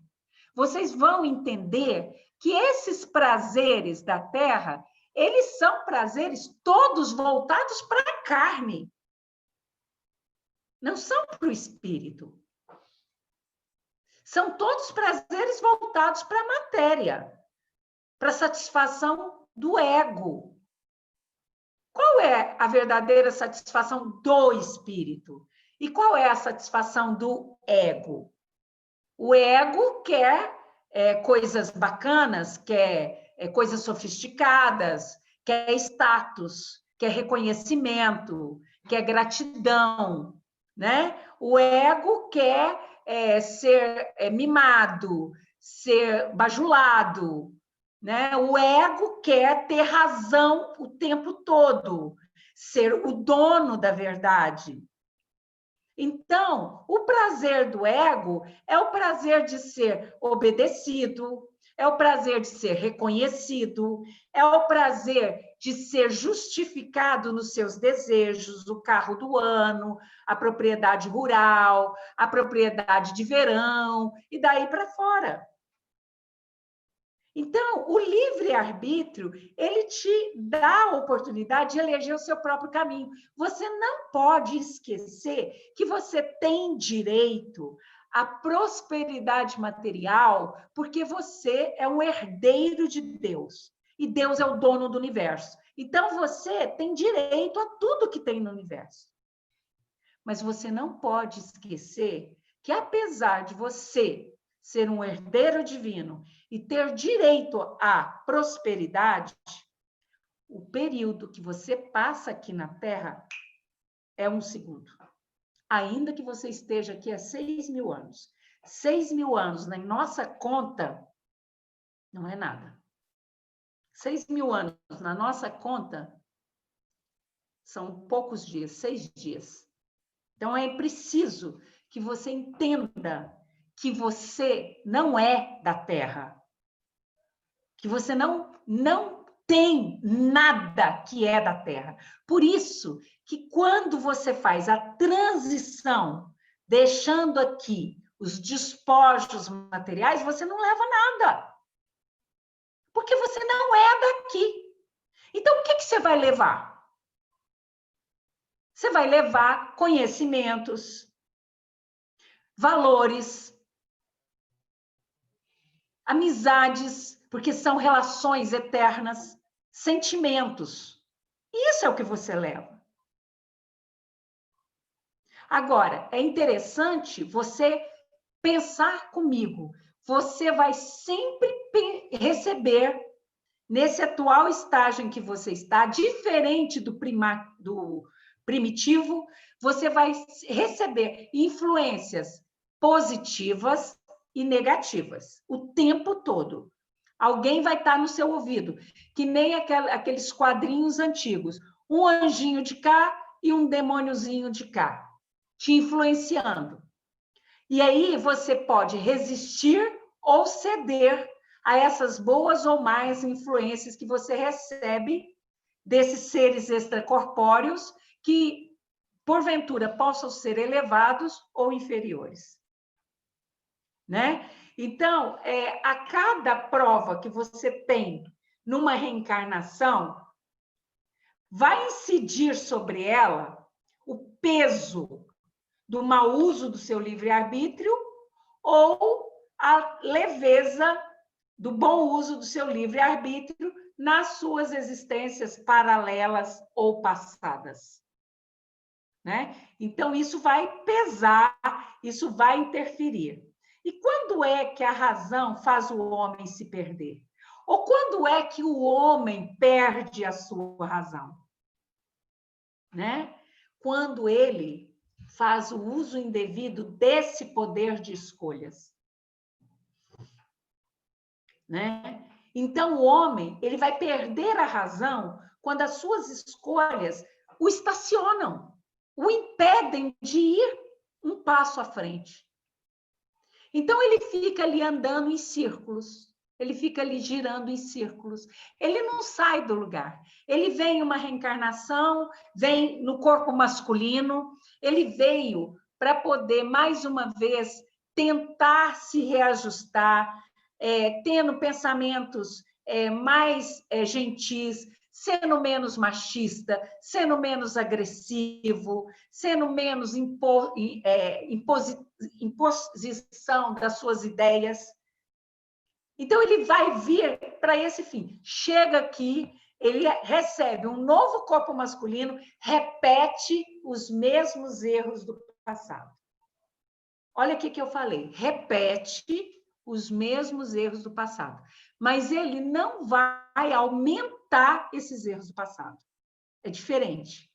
vocês vão entender que esses prazeres da Terra, eles são prazeres todos voltados para a carne. Não são para o espírito. São todos prazeres voltados para a matéria, para a satisfação do ego. Qual é a verdadeira satisfação do espírito? E qual é a satisfação do ego? O ego quer coisas bacanas, quer coisas sofisticadas, quer status, quer reconhecimento, quer gratidão, né? O ego quer ser mimado, ser bajulado, né? O ego quer ter razão o tempo todo, ser o dono da verdade. Então, o prazer do ego é o prazer de ser obedecido, é o prazer de ser reconhecido, é o prazer de ser justificado nos seus desejos, o carro do ano, a propriedade rural, a propriedade de verão, e daí para fora. Então, o livre-arbítrio, ele te dá a oportunidade de eleger o seu próprio caminho. Você não pode esquecer que você tem direito à prosperidade material, porque você é um herdeiro de Deus. E Deus é o dono do universo. Então, você tem direito a tudo que tem no universo. Mas você não pode esquecer que, apesar de você ser um herdeiro divino e ter direito à prosperidade, o período que você passa aqui na Terra é 1 segundo. Ainda que você esteja aqui há 6.000 anos. 6.000 anos na nossa conta não é nada. 6.000 anos na nossa conta são poucos dias, 6 dias. Então, é preciso que você entenda que você não é da Terra, que você não tem nada que é da Terra. Por isso que quando você faz a transição, deixando aqui os despojos materiais, você não leva nada. Porque você não é daqui. Então, o que você vai levar? Você vai levar conhecimentos, valores, amizades, porque são relações eternas, sentimentos. Isso é o que você leva. Agora, é interessante você pensar comigo. Você vai sempre receber, nesse atual estágio em que você está, diferente do primitivo, você vai receber influências positivas e negativas o tempo todo. Alguém vai estar no seu ouvido, que nem aqueles quadrinhos antigos, um anjinho de cá e um demôniozinho de cá, te influenciando. E aí você pode resistir ou ceder a essas boas ou más influências que você recebe desses seres extracorpóreos que, porventura, possam ser elevados ou inferiores. Né? Então, a cada prova que você tem numa reencarnação, vai incidir sobre ela o peso do mau uso do seu livre-arbítrio ou a leveza do bom uso do seu livre-arbítrio nas suas existências paralelas ou passadas. Né? Então, isso vai pesar, isso vai interferir. E quando é que a razão faz o homem se perder? Ou quando é que o homem perde a sua razão? Né? Quando ele faz o uso indevido desse poder de escolhas. Né? Então, o homem ele vai perder a razão quando as suas escolhas o estacionam, o impedem de ir um passo à frente. Então, ele fica ali andando em círculos, ele fica ali girando em círculos, ele não sai do lugar. Ele vem uma reencarnação, vem no corpo masculino, ele veio para poder, mais uma vez, tentar se reajustar, tendo pensamentos mais gentis, sendo menos machista, sendo menos agressivo, sendo menos imposição das suas ideias. Então, ele vai vir para esse fim. Chega aqui, ele recebe um novo corpo masculino, repete os mesmos erros do passado. Olha o que eu falei. Repete os mesmos erros do passado. Mas ele não vai aumentar esses erros do passado. É diferente.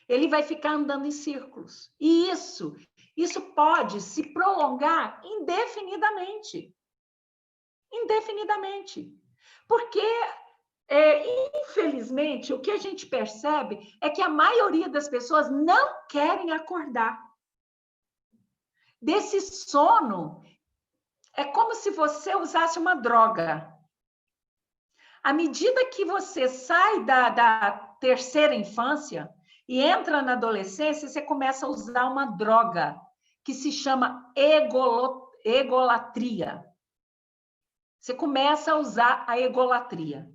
Ele vai ficar andando em círculos. E isso pode se prolongar indefinidamente. Indefinidamente. Porque, infelizmente, o que a gente percebe é que a maioria das pessoas não querem acordar. Desse sono, é como se você usasse uma droga. À medida que você sai da terceira infância e entra na adolescência, você começa a usar uma droga que se chama egolatria. Você começa a usar a egolatria.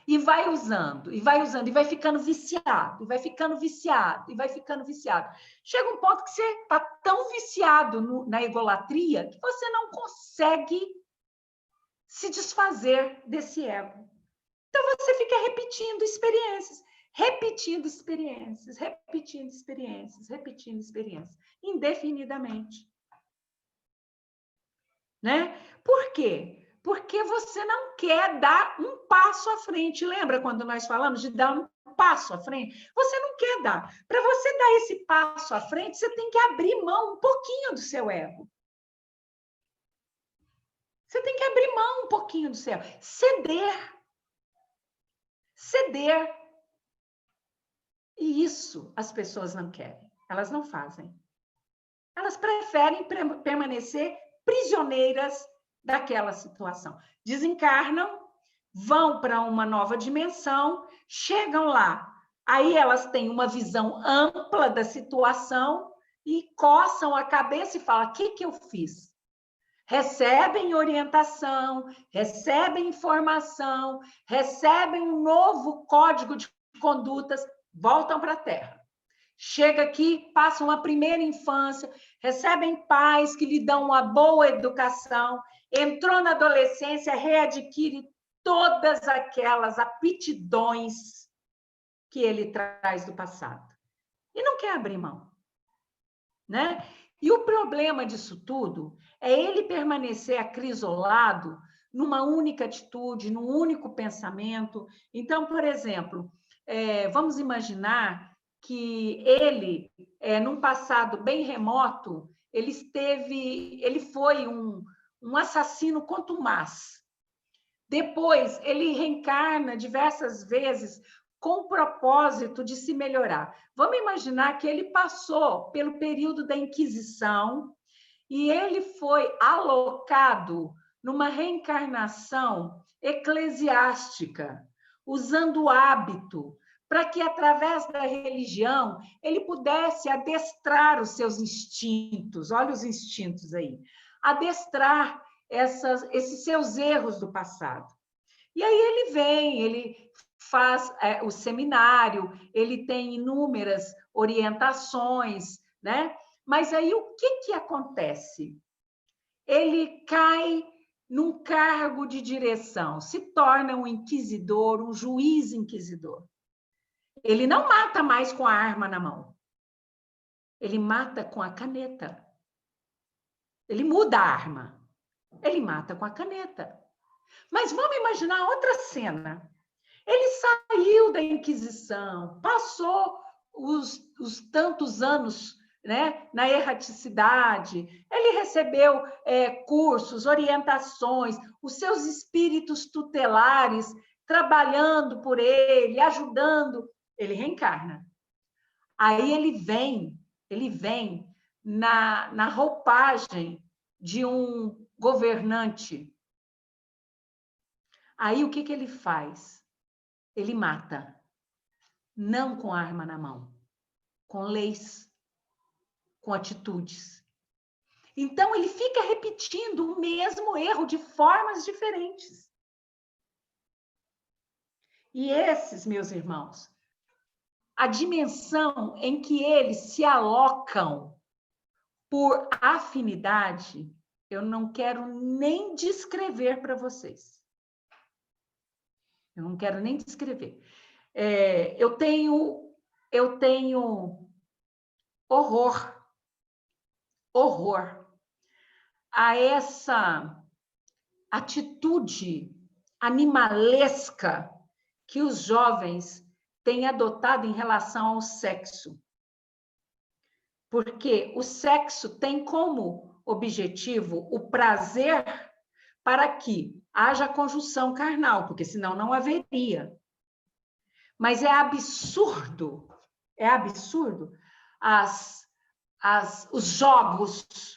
E vai usando, e vai ficando viciado, e vai ficando viciado, e vai ficando viciado. Chega um ponto que você está tão viciado na egolatria que você não consegue se desfazer desse ego. Então, você fica repetindo experiências, indefinidamente. Né? Por quê? Porque você não quer dar um passo à frente. Lembra quando nós falamos de dar um passo à frente? Você não quer dar. Para você dar esse passo à frente, você tem que abrir mão um pouquinho do seu ego. Você tem que abrir mão um pouquinho do seu ego. Ceder. E isso as pessoas não querem. Elas não fazem. Elas preferem permanecer prisioneiras daquela situação. Desencarnam, vão para uma nova dimensão, chegam lá, aí elas têm uma visão ampla da situação e coçam a cabeça e falam: o que eu fiz? Recebem orientação, recebem informação, recebem um novo código de condutas, voltam para a Terra. Chega aqui, passam a primeira infância, recebem pais que lhe dão uma boa educação, entrou na adolescência, readquire todas aquelas aptidões que ele traz do passado. E não quer abrir mão. Né? E o problema disso tudo é ele permanecer acrisolado numa única atitude, num único pensamento. Então, por exemplo, vamos imaginar que ele, num passado bem remoto, ele foi um assassino contumaz. Depois, ele reencarna diversas vezes com o propósito de se melhorar. Vamos imaginar que ele passou pelo período da Inquisição e ele foi alocado numa reencarnação eclesiástica, usando o hábito, para que, através da religião, ele pudesse adestrar os seus instintos, olha os instintos aí, adestrar esses seus erros do passado. E aí ele faz o seminário, ele tem inúmeras orientações, né? Mas aí o que acontece? Ele cai num cargo de direção, se torna um inquisidor, um juiz inquisidor. Ele não mata mais com a arma na mão. Ele mata com a caneta. Ele muda a arma. Ele mata com a caneta. Mas vamos imaginar outra cena. Ele saiu da Inquisição, passou os os tantos anos, né, na erraticidade, ele recebeu cursos, orientações, os seus espíritos tutelares trabalhando por ele, ajudando, ele reencarna. Aí ele vem na roupagem de um governante. Aí o que ele faz? Ele mata, não com arma na mão, com leis, com atitudes. Então, ele fica repetindo o mesmo erro de formas diferentes. E esses, meus irmãos, a dimensão em que eles se alocam por afinidade, eu não quero nem descrever para vocês. Eu não quero nem descrever. Eu tenho horror a essa atitude animalesca que os jovens têm adotado em relação ao sexo. Porque o sexo tem como objetivo o prazer para que haja conjunção carnal, porque senão não haveria. Mas é absurdo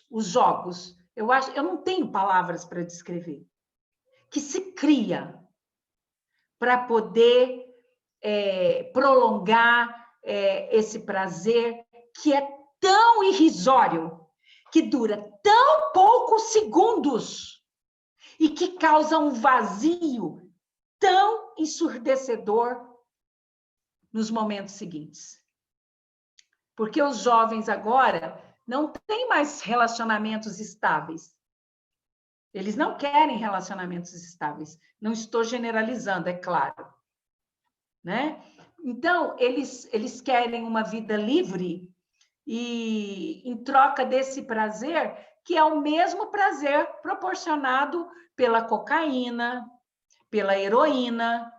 os jogos, eu não tenho palavras para descrever, que se cria para poder prolongar esse prazer que é tão irrisório, que dura tão poucos segundos e que causa um vazio tão ensurdecedor nos momentos seguintes. Porque os jovens agora não têm mais relacionamentos estáveis. Eles não querem relacionamentos estáveis. Não estou generalizando, é claro. Né? Então, eles querem uma vida livre e em troca desse prazer, que é o mesmo prazer proporcionado pela cocaína, pela heroína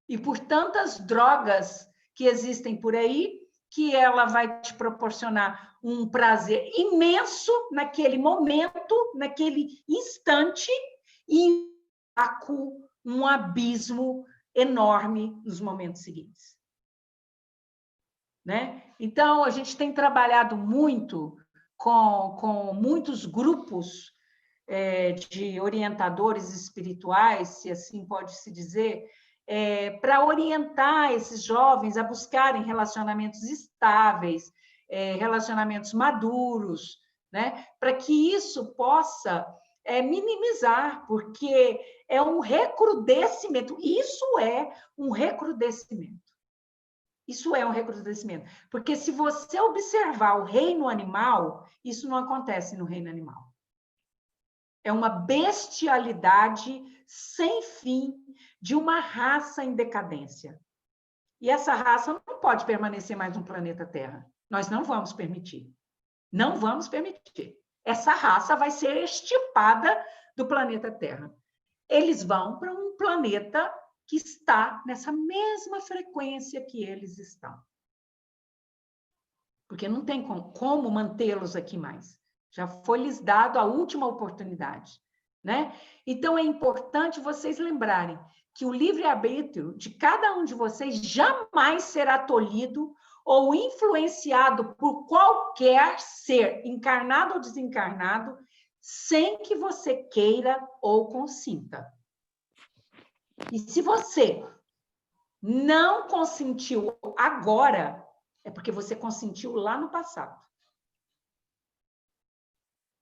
e por tantas drogas que existem por aí, que ela vai te proporcionar um prazer imenso naquele momento, naquele instante, e um abismo enorme nos momentos seguintes. Né? Então, a gente tem trabalhado muito com muitos grupos de orientadores espirituais, se assim pode se dizer, para orientar esses jovens a buscarem relacionamentos estáveis, relacionamentos maduros, né? Para que isso possa minimizar, porque é um recrudescimento. Isso é um recrudescimento. Isso é um recrudescimento. Porque se você observar o reino animal, isso não acontece no reino animal. É uma bestialidade sem fim de uma raça em decadência. E essa raça não pode permanecer mais no planeta Terra. Nós não vamos permitir. Não vamos permitir. Essa raça vai ser extirpada do planeta Terra. Eles vão para um planeta que está nessa mesma frequência que eles estão. Porque não tem como mantê-los aqui mais. Já foi lhes dado a última oportunidade, né? Então, é importante vocês lembrarem que o livre-arbítrio de cada um de vocês jamais será tolhido ou influenciado por qualquer ser, encarnado ou desencarnado, sem que você queira ou consinta. E se você não consentiu agora, é porque você consentiu lá no passado.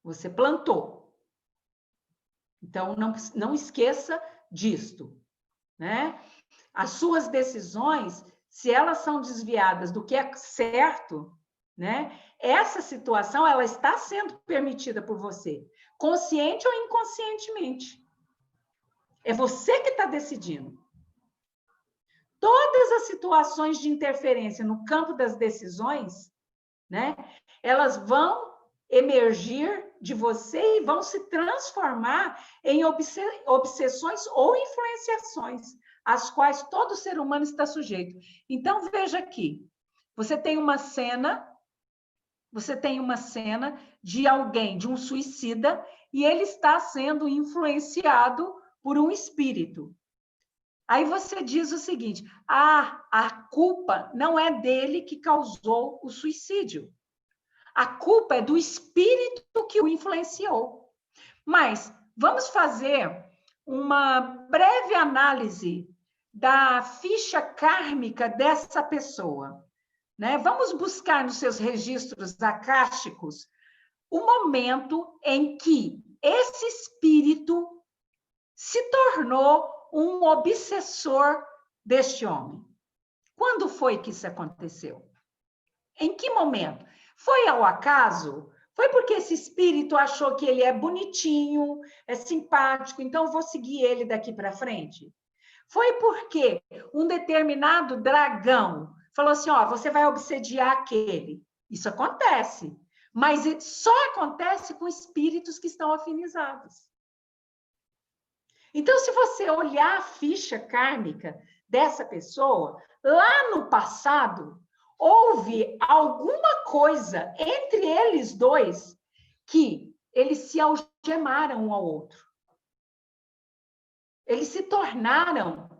Você plantou. Então, não esqueça disto, né? As suas decisões, se elas são desviadas do que é certo, né? Essa situação, ela está sendo permitida por você, consciente ou inconscientemente. É você que está decidindo. Todas as situações de interferência no campo das decisões, né? Elas vão emergir de você e vão se transformar em obsessões ou influenciações, às quais todo ser humano está sujeito. Então, veja aqui, Você tem uma cena de alguém, de um suicida, e ele está sendo influenciado por um espírito. Aí você diz o seguinte: a culpa não é dele que causou o suicídio. A culpa é do espírito que o influenciou. Mas vamos fazer uma breve análise da ficha kármica dessa pessoa, né? Vamos buscar nos seus registros akáshicos o momento em que esse espírito se tornou um obsessor deste homem. Quando foi que isso aconteceu? Em que momento? Foi ao acaso? Foi porque esse espírito achou que ele é bonitinho, é simpático, então vou seguir ele daqui para frente? Foi porque um determinado dragão falou assim, ó, você vai obsediar aquele. Isso acontece, mas só acontece com espíritos que estão afinizados. Então, se você olhar a ficha kármica dessa pessoa, lá no passado, houve alguma coisa entre eles dois que eles se algemaram um ao outro. Eles se tornaram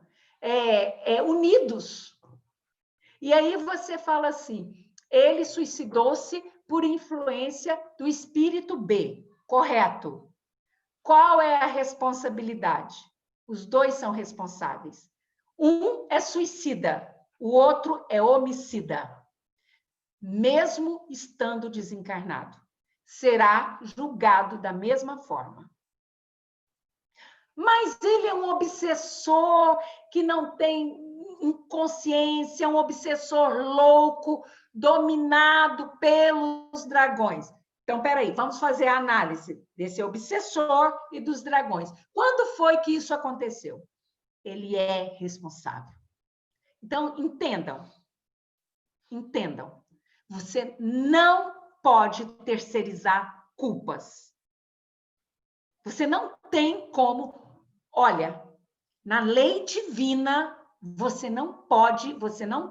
unidos. E aí você fala assim, ele suicidou-se por influência do espírito B, correto? Qual é a responsabilidade? Os dois são responsáveis. Um é suicida, o outro é homicida. Mesmo estando desencarnado, será julgado da mesma forma. Mas ele é um obsessor que não tem inconsciência, um obsessor louco, dominado pelos dragões. Então, peraí, vamos fazer a análise desse obsessor e dos dragões. Quando foi que isso aconteceu? Ele é responsável. Então, entendam. Você não pode terceirizar culpas. Você não tem como... Olha, na lei divina, você não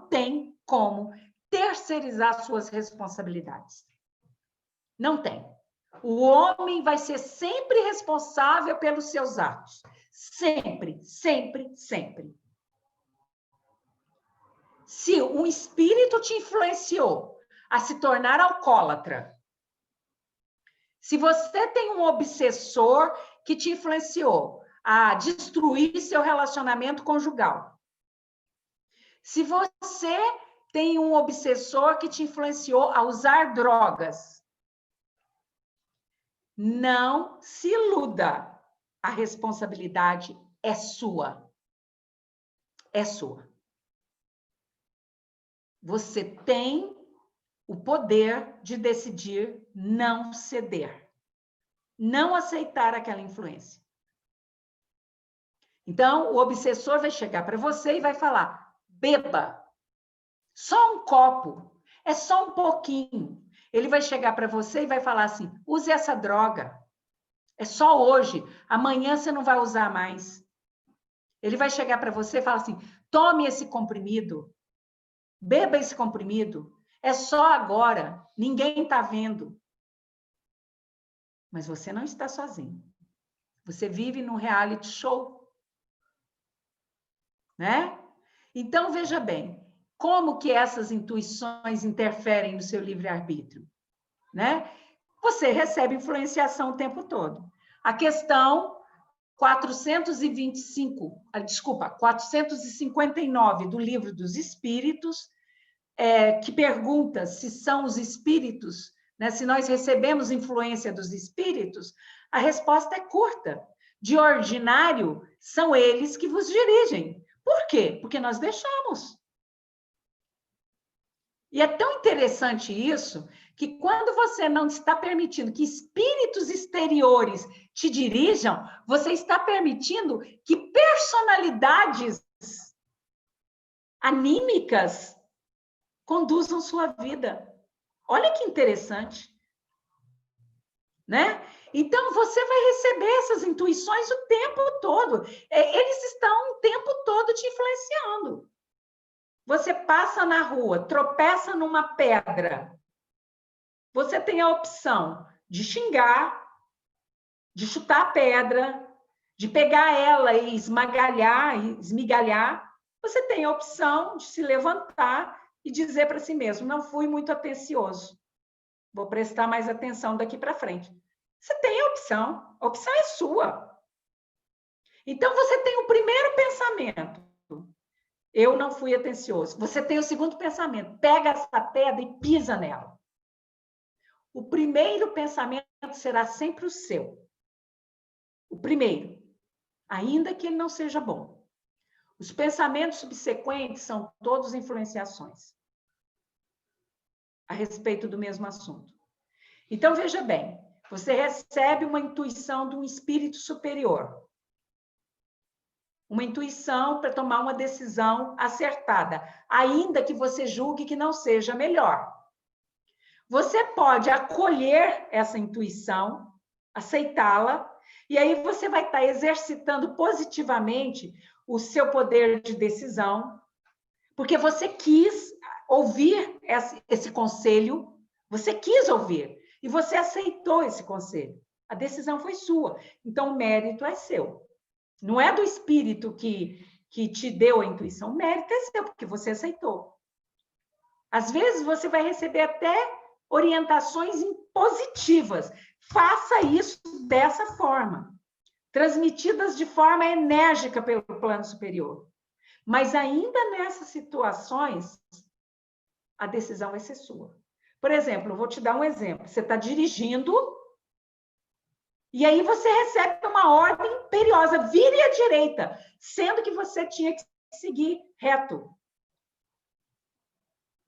tem como terceirizar suas responsabilidades. Não tem. O homem vai ser sempre responsável pelos seus atos. Sempre. Se um espírito te influenciou a se tornar alcoólatra, se você tem um obsessor que te influenciou a destruir seu relacionamento conjugal, se você tem um obsessor que te influenciou a usar drogas, não se iluda. A responsabilidade é sua. É sua. Você tem o poder de decidir não ceder. Não aceitar aquela influência. Então, o obsessor vai chegar para você e vai falar, beba. Só um copo. É só um pouquinho. Ele vai chegar para você e vai falar assim, use essa droga. É só hoje. Amanhã você não vai usar mais. Ele vai chegar para você e falar assim, tome esse comprimido. Beba esse comprimido. É só agora. Ninguém está vendo. Mas você não está sozinho. Você vive num reality show. Né? Então, veja bem, como que essas intuições interferem no seu livre-arbítrio? Né? Você recebe influenciação o tempo todo. A questão 459 do Livro dos Espíritos, que pergunta se são os espíritos, né, se nós recebemos influência dos espíritos, a resposta é curta. De ordinário, são eles que vos dirigem. Por quê? Porque nós deixamos. E é tão interessante isso, que quando você não está permitindo que espíritos exteriores te dirijam, você está permitindo que personalidades anímicas conduzam sua vida. Olha que interessante. Né? Então, você vai receber essas intuições o tempo todo. Eles estão o tempo todo te influenciando. Você passa na rua, tropeça numa pedra. Você tem a opção de xingar, de chutar a pedra, de pegar ela e esmigalhar. Você tem a opção de se levantar e dizer para si mesmo: não fui muito atencioso, vou prestar mais atenção daqui para frente. Você tem a opção é sua. Então, você tem o primeiro pensamento: eu não fui atencioso. Você tem o segundo pensamento: pega essa pedra e pisa nela. O primeiro pensamento será sempre o seu. O primeiro, ainda que ele não seja bom. Os pensamentos subsequentes são todos influenciações a respeito do mesmo assunto. Então, veja bem, você recebe uma intuição de um espírito superior. Uma intuição para tomar uma decisão acertada, ainda que você julgue que não seja melhor. Você pode acolher essa intuição, aceitá-la, e aí você vai estar exercitando positivamente o seu poder de decisão, porque você quis ouvir esse conselho, você quis ouvir, e você aceitou esse conselho. A decisão foi sua, então o mérito é seu. Não é do espírito que te deu a intuição, o mérito é seu, porque você aceitou. Às vezes você vai receber até orientações positivas. Faça isso dessa forma, transmitidas de forma enérgica pelo plano superior. Mas ainda nessas situações, a decisão vai ser sua. Por exemplo, eu vou te dar um exemplo. Você está dirigindo e aí você recebe uma ordem imperiosa: vire à direita, sendo que você tinha que seguir reto.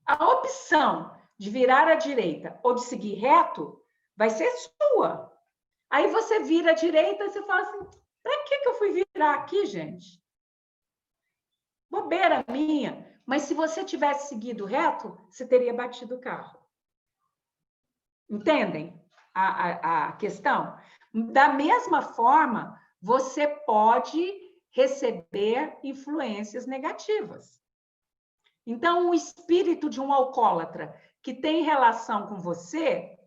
A opção de virar à direita ou de seguir reto vai ser sua. Aí você vira à direita e você fala assim: para que eu fui virar aqui, gente? Bobeira minha. Mas se você tivesse seguido reto, você teria batido o carro. Entendem a questão? Da mesma forma, você pode receber influências negativas. Então, o espírito de um alcoólatra que tem relação com você,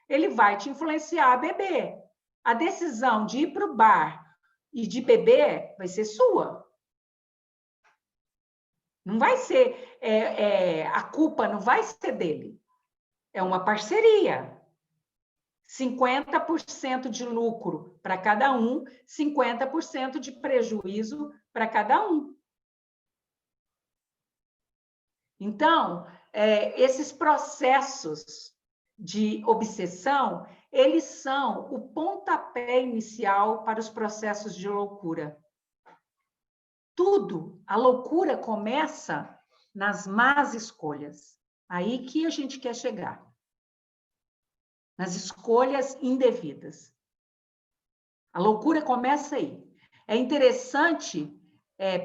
ele vai te influenciar a beber. A decisão de ir para o bar e de beber vai ser sua. Não vai ser, a culpa não vai ser dele. É uma parceria. 50% de lucro para cada um, 50% de prejuízo para cada um. Então, esses processos de obsessão, eles são o pontapé inicial para os processos de loucura. Tudo, a loucura começa nas más escolhas. Aí que a gente quer chegar. Nas escolhas indevidas. A loucura começa aí. É interessante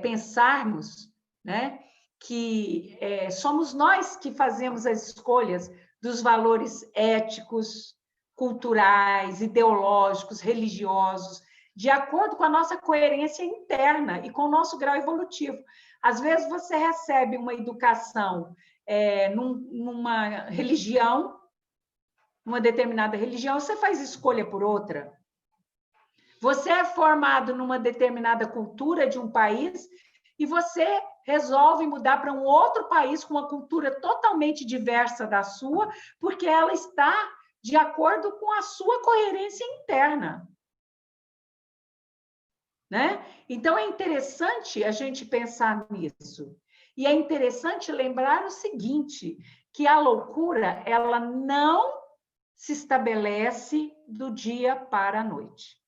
pensarmos, né, que somos nós que fazemos as escolhas dos valores éticos, culturais, ideológicos, religiosos, de acordo com a nossa coerência interna e com o nosso grau evolutivo. Às vezes você recebe uma educação numa religião, numa determinada religião, você faz escolha por outra. Você é formado numa determinada cultura de um país e você resolve mudar para um outro país com uma cultura totalmente diversa da sua, porque ela está de acordo com a sua coerência interna. Né? Então, é interessante a gente pensar nisso. E é interessante lembrar o seguinte, que a loucura, ela não se estabelece do dia para a noite.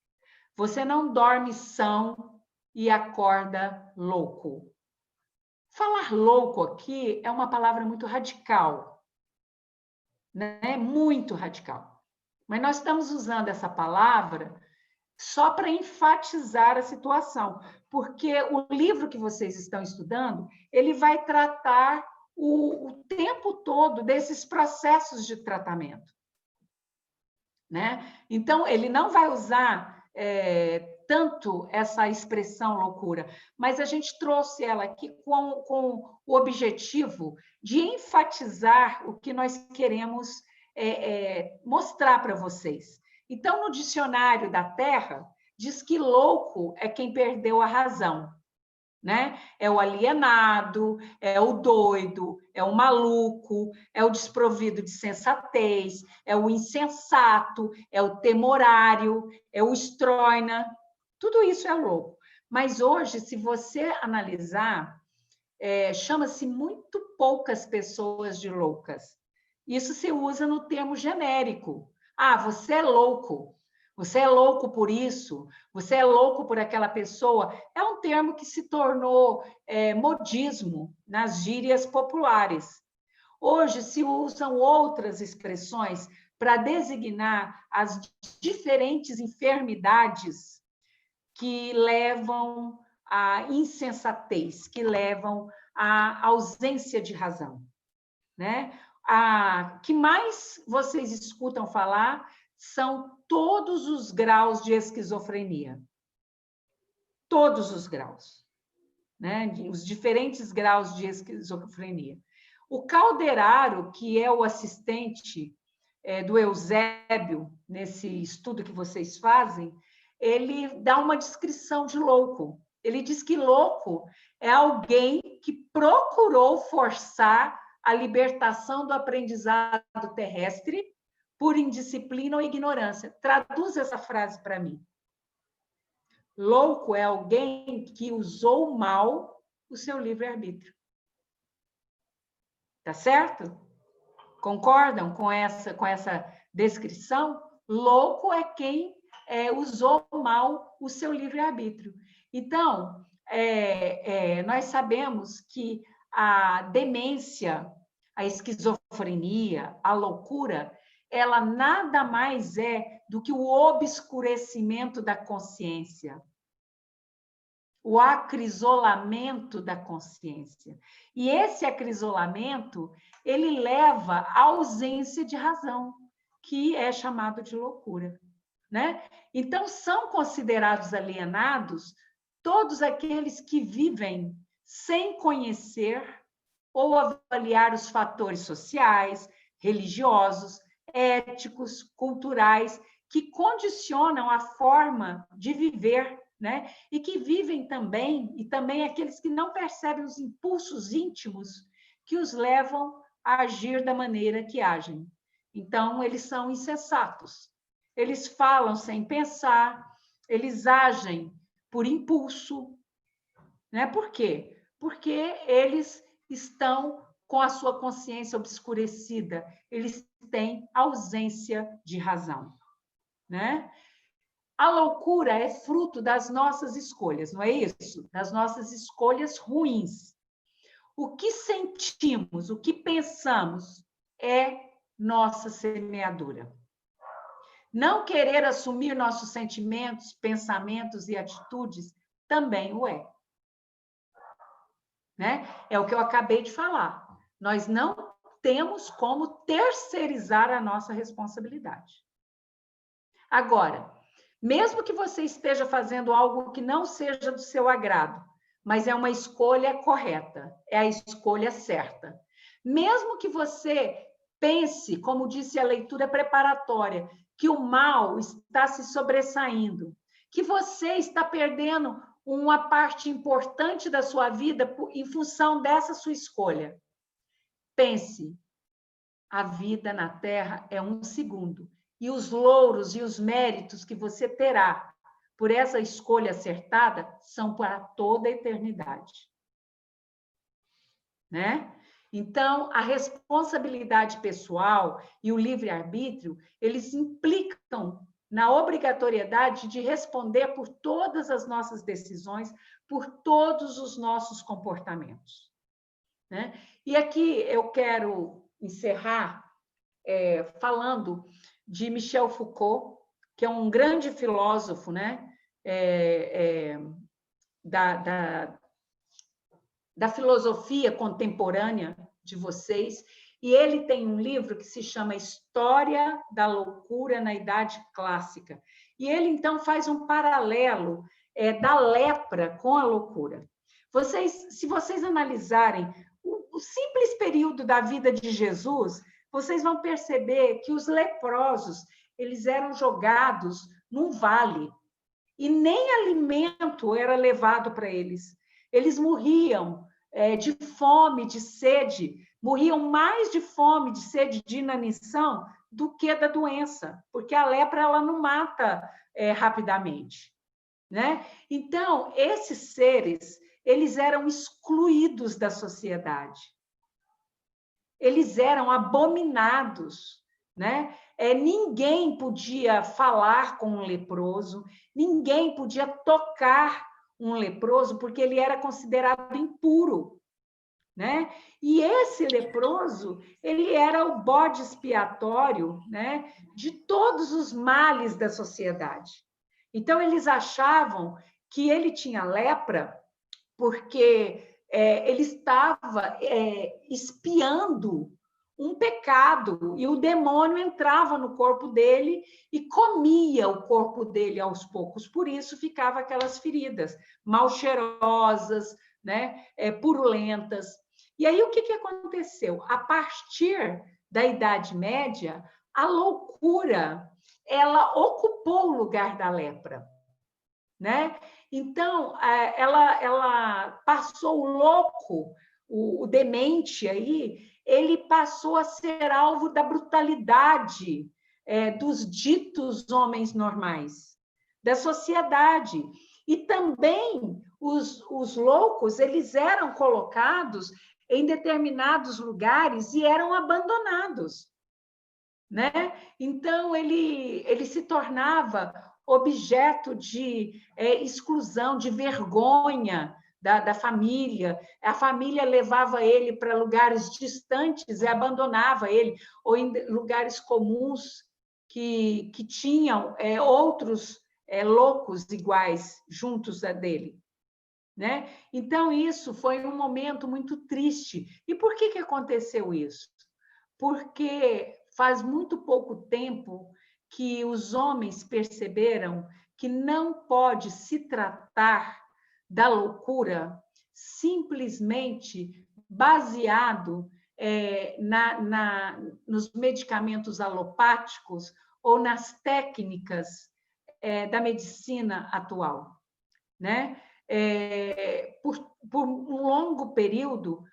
Você não dorme são e acorda louco. Falar louco aqui é uma palavra muito radical, né? Muito radical. Mas nós estamos usando essa palavra só para enfatizar a situação, porque o livro que vocês estão estudando, ele vai tratar o tempo todo desses processos de tratamento. Né? Então, ele não vai usar tanto essa expressão loucura, mas a gente trouxe ela aqui com o objetivo de enfatizar o que nós queremos mostrar para vocês. Então, no dicionário da Terra, diz que louco é quem perdeu a razão, né? É o alienado, é o doido, é o maluco, é o desprovido de sensatez, é o insensato, é o temerário, é o estróina. Tudo isso é louco. Mas hoje, se você analisar, chama-se muito poucas pessoas de loucas. Isso se usa no termo genérico. Ah, você é louco. Você é louco por isso, você é louco por aquela pessoa. É um termo que se tornou modismo nas gírias populares. Hoje se usam outras expressões para designar as diferentes enfermidades que levam à insensatez, que levam à ausência de razão, né? A que mais vocês escutam falar são todos os graus de esquizofrenia. Todos os graus, né? Os diferentes graus de esquizofrenia. O Calderaro, que é o assistente do Eusébio, nesse estudo que vocês fazem, ele dá uma descrição de louco. Ele diz que louco é alguém que procurou forçar a libertação do aprendizado terrestre por indisciplina ou ignorância. Traduz essa frase para mim. Louco é alguém que usou mal o seu livre-arbítrio. Tá certo? Concordam com essa descrição? Louco é quem usou mal o seu livre-arbítrio. Então, nós sabemos que a demência, a esquizofrenia, a loucura, ela nada mais é do que o obscurecimento da consciência, o acrisolamento da consciência. E esse acrisolamento, ele leva à ausência de razão, que é chamado de loucura, né? Então, são considerados alienados todos aqueles que vivem sem conhecer ou avaliar os fatores sociais, religiosos, éticos, culturais, que condicionam a forma de viver, né? E que vivem também, e também aqueles que não percebem os impulsos íntimos que os levam a agir da maneira que agem. Então, eles são insensatos. Eles falam sem pensar, eles agem por impulso, né? Por quê? Porque eles estão com a sua consciência obscurecida, eles têm ausência de razão, né? A loucura é fruto das nossas escolhas, não é isso? Das nossas escolhas ruins. O que sentimos, o que pensamos é nossa semeadura. Não querer assumir nossos sentimentos, pensamentos e atitudes também o é. Né? É o que eu acabei de falar. Nós não temos como terceirizar a nossa responsabilidade. Agora, mesmo que você esteja fazendo algo que não seja do seu agrado, mas é uma escolha correta, é a escolha certa. Mesmo que você pense, como disse a leitura preparatória, que o mal está se sobressaindo, que você está perdendo uma parte importante da sua vida em função dessa sua escolha. Pense, a vida na Terra é um segundo, e os louros e os méritos que você terá por essa escolha acertada são para toda a eternidade. Né? Então, a responsabilidade pessoal e o livre-arbítrio, eles implicam na obrigatoriedade de responder por todas as nossas decisões, por todos os nossos comportamentos. Né? E aqui eu quero encerrar falando de Michel Foucault, que é um grande filósofo, né? Da filosofia contemporânea de vocês, E ele tem um livro que se chama História da Loucura na Idade Clássica. E ele, então, faz um paralelo da lepra com a loucura. Se vocês analisarem o simples período da vida de Jesus, vocês vão perceber que os leprosos, eles eram jogados num vale, e nem alimento era levado para eles. Eles morriam de fome, de sede, morriam mais de fome, de sede, de inanição, do que da doença, porque a lepra ela não mata rapidamente, né? Então, esses seres, eles eram excluídos da sociedade. Eles eram abominados, né? Ninguém podia falar com um leproso, ninguém podia tocar um leproso, porque ele era considerado impuro, né? E esse leproso, ele era o bode expiatório, né, de todos os males da sociedade. Então, eles achavam que ele tinha lepra porque ele estava espiando um pecado, e o demônio entrava no corpo dele e comia o corpo dele aos poucos. Por isso ficava aquelas feridas mal cheirosas, né, purulentas. E aí o que aconteceu? A partir da Idade Média, a loucura ela ocupou o lugar da lepra, né? Então, ela passou o louco, o demente aí, ele passou a ser alvo da brutalidade dos ditos homens normais, da sociedade. E também os loucos, eles eram colocados em determinados lugares e eram abandonados, né? Então, ele se tornava objeto de exclusão, de vergonha da família. A família levava ele para lugares distantes e abandonava ele, ou em lugares comuns que tinham outros loucos iguais juntos a dele, né? Então, isso foi um momento muito triste. E por que aconteceu isso? Porque faz muito pouco tempo que os homens perceberam que não pode se tratar da loucura simplesmente baseado nos medicamentos alopáticos ou nas técnicas da medicina atual, né? Por um longo período,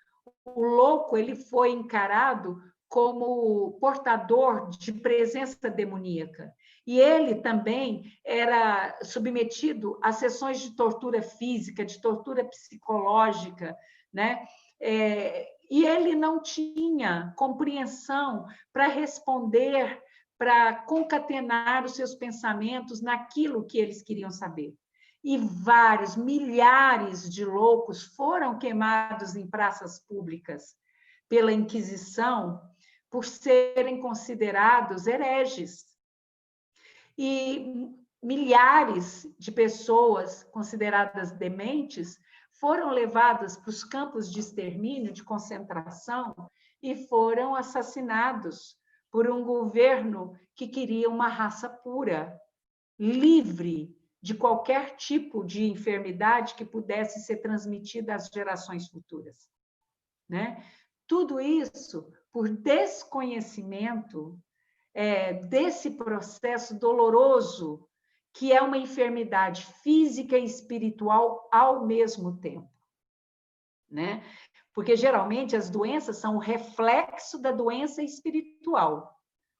o louco ele foi encarado como portador de presença demoníaca. E ele também era submetido a sessões de tortura física, de tortura psicológica, né? E ele não tinha compreensão para responder, para concatenar os seus pensamentos naquilo que eles queriam saber. E vários, milhares de loucos foram queimados em praças públicas pela Inquisição por serem considerados hereges. E milhares de pessoas consideradas dementes foram levadas para os campos de extermínio, de concentração, e foram assassinados por um governo que queria uma raça pura, livre de qualquer tipo de enfermidade que pudesse ser transmitida às gerações futuras, né? Tudo isso por desconhecimento desse processo doloroso, que é uma enfermidade física e espiritual ao mesmo tempo, né? Porque, geralmente, as doenças são o reflexo da doença espiritual,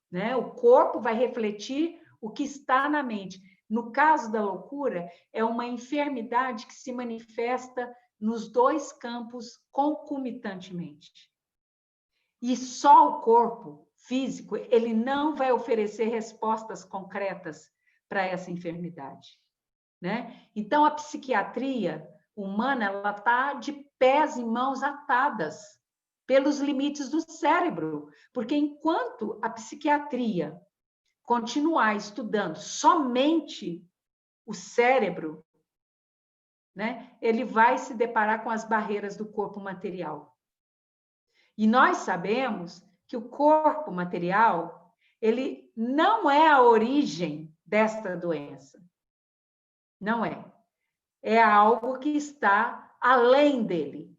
né? O corpo vai refletir o que está na mente. No caso da loucura, é uma enfermidade que se manifesta nos dois campos concomitantemente. E só o corpo físico, ele não vai oferecer respostas concretas para essa enfermidade, né? Então, a psiquiatria humana, ela está de pés e mãos atadas pelos limites do cérebro, porque enquanto a psiquiatria continuar estudando somente o cérebro, né, ele vai se deparar com as barreiras do corpo material. E nós sabemos que o corpo material, ele não é a origem desta doença. Não é. É algo que está além dele.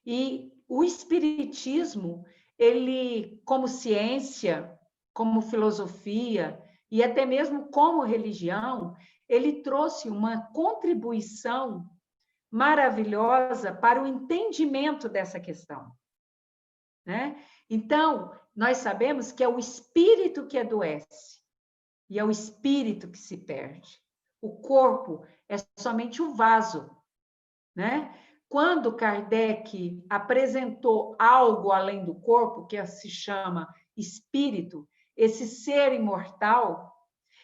E o espiritismo, ele, como ciência, como filosofia e até mesmo como religião, ele trouxe uma contribuição maravilhosa para o entendimento dessa questão, né? Então, nós sabemos que é o espírito que adoece e é o espírito que se perde. O corpo é somente o vaso, né? Quando Kardec apresentou algo além do corpo, que se chama espírito, esse ser imortal,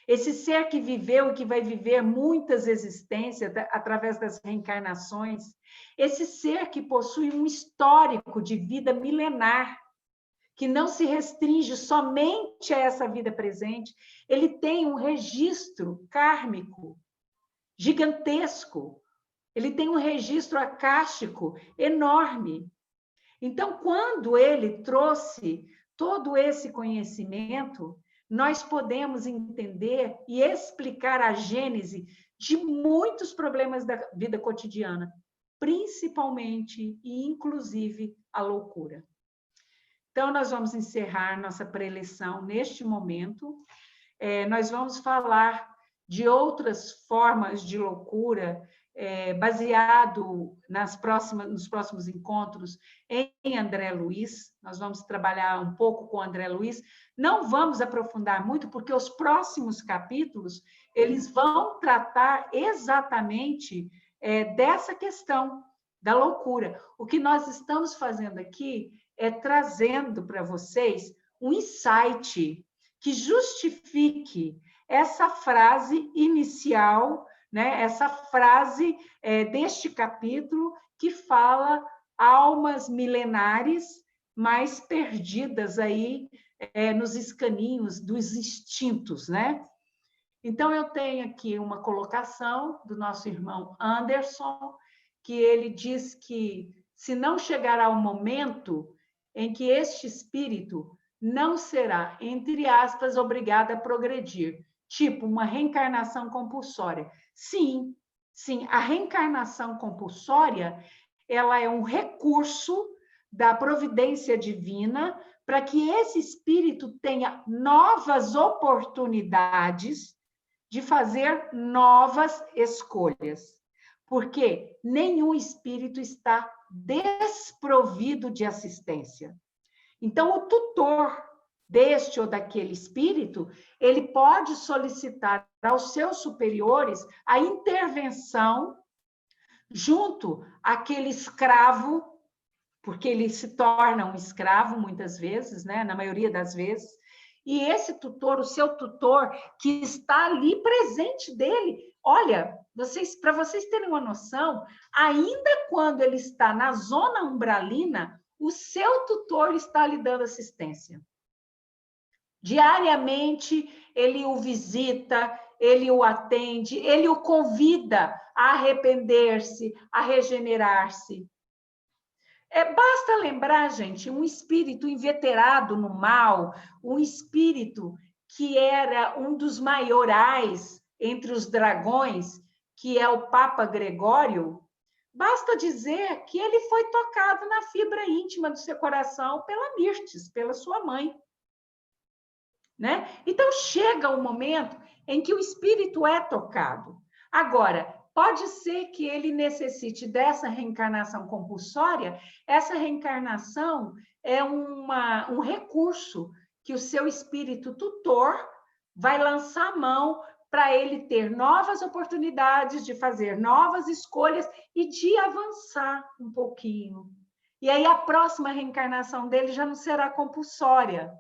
esse ser que viveu e que vai viver muitas existências através das reencarnações, esse ser que possui um histórico de vida milenar, que não se restringe somente a essa vida presente, ele tem um registro kármico gigantesco, ele tem um registro acástico enorme. Então, quando ele trouxe todo esse conhecimento, nós podemos entender e explicar a gênese de muitos problemas da vida cotidiana, principalmente e inclusive a loucura. Então, nós vamos encerrar nossa preleção neste momento. Nós vamos falar de outras formas de loucura, baseado nos próximos encontros em André Luiz. Nós vamos trabalhar um pouco com André Luiz. Não vamos aprofundar muito, porque os próximos capítulos eles vão tratar exatamente dessa questão da loucura. O que nós estamos fazendo aqui é trazendo para vocês um insight que justifique essa frase inicial, né? Essa frase deste capítulo que fala almas milenares, mas perdidas aí nos escaninhos dos instintos, né? Então, eu tenho aqui uma colocação do nosso irmão Anderson, que ele diz que se não chegará o momento em que este espírito não será, entre aspas, obrigado a progredir, tipo uma reencarnação compulsória. Sim, a reencarnação compulsória, ela é um recurso da providência divina para que esse espírito tenha novas oportunidades de fazer novas escolhas, porque nenhum espírito está desprovido de assistência. Então, o tutor deste ou daquele espírito, ele pode solicitar aos seus superiores a intervenção junto àquele escravo, porque ele se torna um escravo muitas vezes, né? Na maioria das vezes, e esse tutor, o seu tutor, que está ali presente dele, olha, para vocês terem uma noção, ainda quando ele está na zona umbralina, o seu tutor está lhe dando assistência. Diariamente, ele o visita, ele o atende, ele o convida a arrepender-se, a regenerar-se. Basta lembrar, gente, um espírito inveterado no mal, um espírito que era um dos maiorais entre os dragões, que é o Papa Gregório. Basta dizer que ele foi tocado na fibra íntima do seu coração pela Mirtes, pela sua mãe, né? Então, chega o momento em que o espírito é tocado. Agora, pode ser que ele necessite dessa reencarnação compulsória. Essa reencarnação é um recurso que o seu espírito tutor vai lançar a mão para ele ter novas oportunidades de fazer novas escolhas e de avançar um pouquinho. E aí a próxima reencarnação dele já não será compulsória,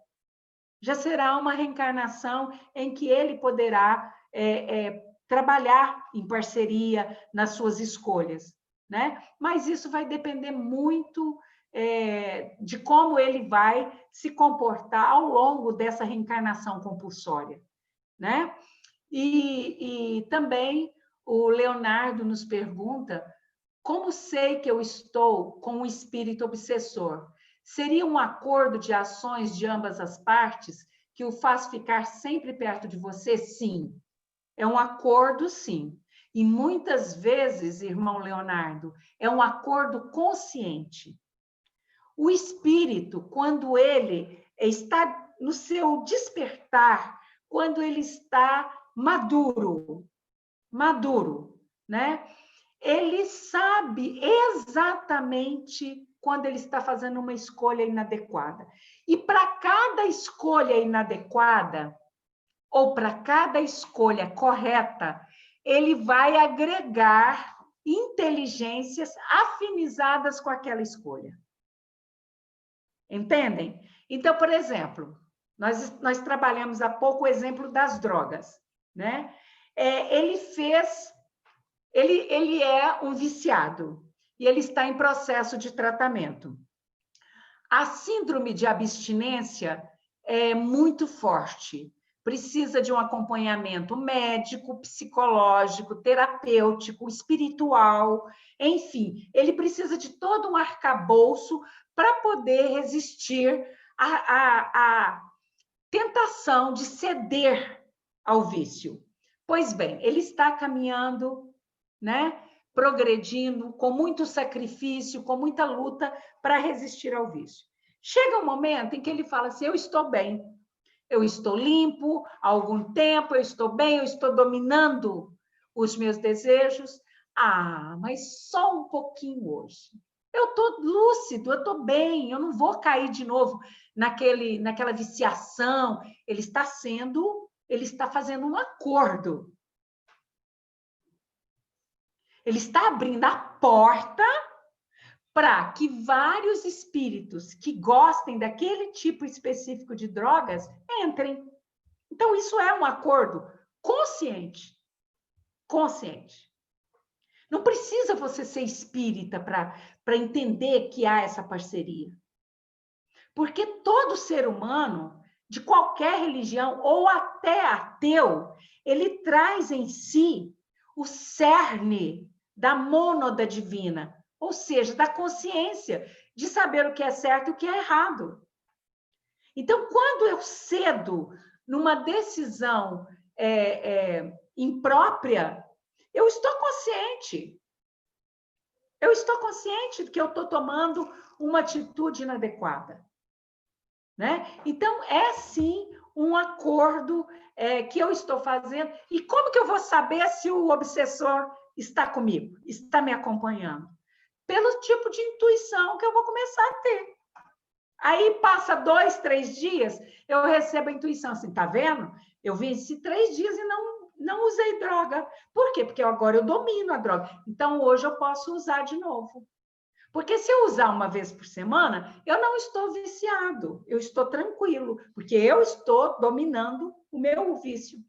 já será uma reencarnação em que ele poderá trabalhar em parceria nas suas escolhas, né? Mas isso vai depender muito de como ele vai se comportar ao longo dessa reencarnação compulsória, né? E também o Leonardo nos pergunta: como sei que eu estou com um espírito obsessor? Seria um acordo de ações de ambas as partes que o faz ficar sempre perto de você? Sim. É um acordo, sim. E muitas vezes, irmão Leonardo, é um acordo consciente. O espírito, quando ele está no seu despertar, quando ele está maduro, né? Ele sabe exatamente quando ele está fazendo uma escolha inadequada. E para cada escolha inadequada, ou para cada escolha correta, ele vai agregar inteligências afinizadas com aquela escolha. Entendem? Então, por exemplo, nós trabalhamos há pouco o exemplo das drogas, né? Ele é um viciado e ele está em processo de tratamento. A síndrome de abstinência é muito forte. Precisa de um acompanhamento médico, psicológico, terapêutico, espiritual, enfim, ele precisa de todo um arcabouço para poder resistir à tentação de ceder ao vício. Pois bem, ele está caminhando, né, progredindo, com muito sacrifício, com muita luta para resistir ao vício. Chega um momento em que ele fala assim, eu estou bem, eu estou limpo há algum tempo, eu estou bem, eu estou dominando os meus desejos. Mas só um pouquinho hoje. Eu estou lúcido, eu estou bem, eu não vou cair de novo naquela viciação. Ele está fazendo um acordo. Ele está abrindo a porta para que vários espíritos que gostem daquele tipo específico de drogas entrem. Então, isso é um acordo consciente. Consciente. Não precisa você ser espírita para entender que há essa parceria. Porque todo ser humano, de qualquer religião, ou até ateu, ele traz em si o cerne da mônada divina, ou seja, da consciência, de saber o que é certo e o que é errado. Então, quando eu cedo numa decisão imprópria, eu estou consciente. Eu estou consciente de que eu estou tomando uma atitude inadequada. Né? Então, é sim um acordo que eu estou fazendo. E como que eu vou saber se o obsessor está comigo, está me acompanhando? Pelo tipo de intuição que eu vou começar a ter. Aí passa 2, 3 dias, eu recebo a intuição assim, tá vendo? Eu venci 3 dias e não usei droga. Por quê? Porque agora eu domino a droga. Então, hoje eu posso usar de novo. Porque se eu usar uma vez por semana, eu não estou viciado, eu estou tranquilo, porque eu estou dominando o meu vício.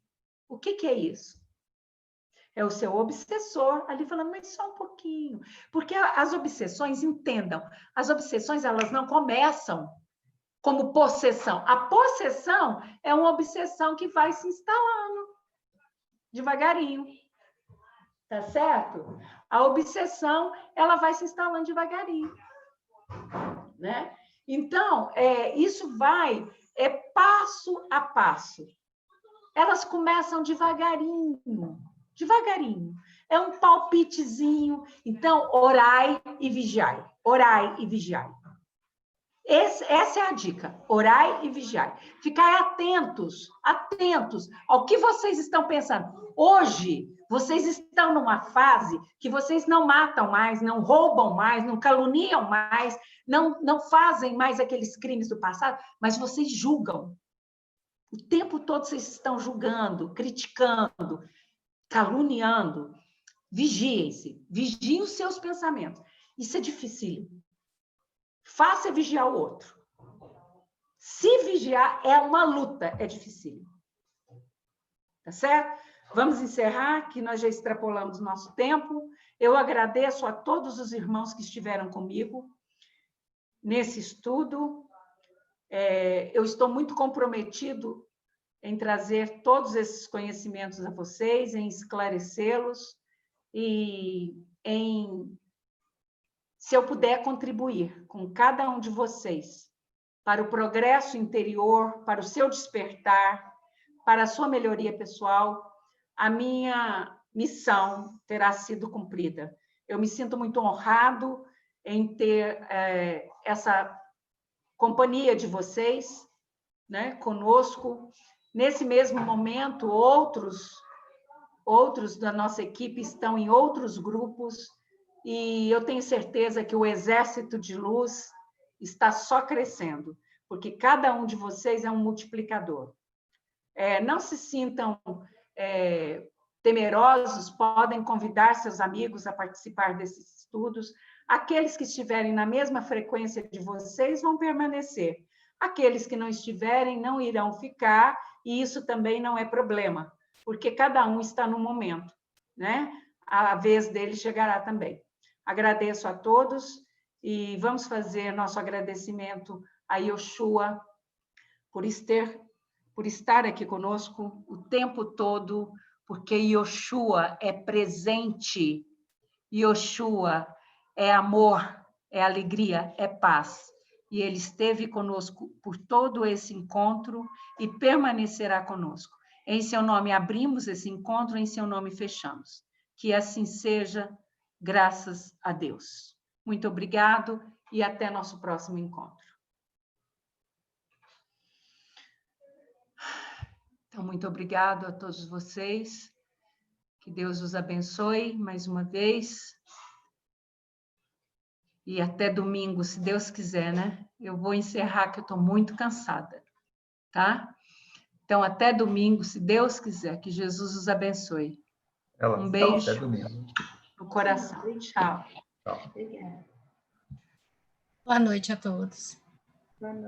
O que é isso? É o seu obsessor ali falando, mas só um pouquinho. Porque as obsessões, entendam, as obsessões elas não começam como possessão. A possessão é uma obsessão que vai se instalando devagarinho. Tá certo? A obsessão, ela vai se instalando devagarinho. Né? Então, isso vai passo a passo. Elas começam devagarinho. É um palpitezinho. Então, orai e vigiai. Orai e vigiai. Essa é a dica. Orai e vigiai. Ficai atentos ao que vocês estão pensando. Hoje, vocês estão numa fase que vocês não matam mais, não roubam mais, não caluniam mais, não fazem mais aqueles crimes do passado, mas vocês julgam. O tempo todo vocês estão julgando, criticando, caluniando. Vigiem-se, vigiem os seus pensamentos. Isso é difícil. Faça vigiar o outro. Se vigiar é uma luta, é difícil. Tá certo? Vamos encerrar, que nós já extrapolamos nosso tempo. Eu agradeço a todos os irmãos que estiveram comigo nesse estudo. Eu estou muito comprometido em trazer todos esses conhecimentos a vocês, em esclarecê-los e em se eu puder contribuir com cada um de vocês para o progresso interior, para o seu despertar, para a sua melhoria pessoal, a minha missão terá sido cumprida. Eu me sinto muito honrado em ter essa companhia de vocês, né, conosco. Nesse mesmo momento, outros da nossa equipe estão em outros grupos, e eu tenho certeza que o exército de luz está só crescendo, porque cada um de vocês é um multiplicador. Não se sintam temerosos, podem convidar seus amigos a participar desses estudos. Aqueles que estiverem na mesma frequência de vocês vão permanecer. Aqueles que não estiverem não irão ficar, e isso também não é problema, porque cada um está no momento, né? A vez dele chegará também. Agradeço a todos e vamos fazer nosso agradecimento a Yoshua por estar aqui conosco o tempo todo, porque Yoshua é presente, Yoshua é amor, é alegria, é paz. E ele esteve conosco por todo esse encontro e permanecerá conosco. Em seu nome abrimos esse encontro, em seu nome fechamos. Que assim seja, graças a Deus. Muito obrigado e até nosso próximo encontro. Então, muito obrigado a todos vocês. Que Deus os abençoe mais uma vez. E até domingo, se Deus quiser, né? Eu vou encerrar, que eu estou muito cansada, tá? Então, até domingo, se Deus quiser, que Jesus os abençoe. Um beijo até domingo. No coração. Tchau. Tchau. Obrigada. Boa noite a todos. Boa noite.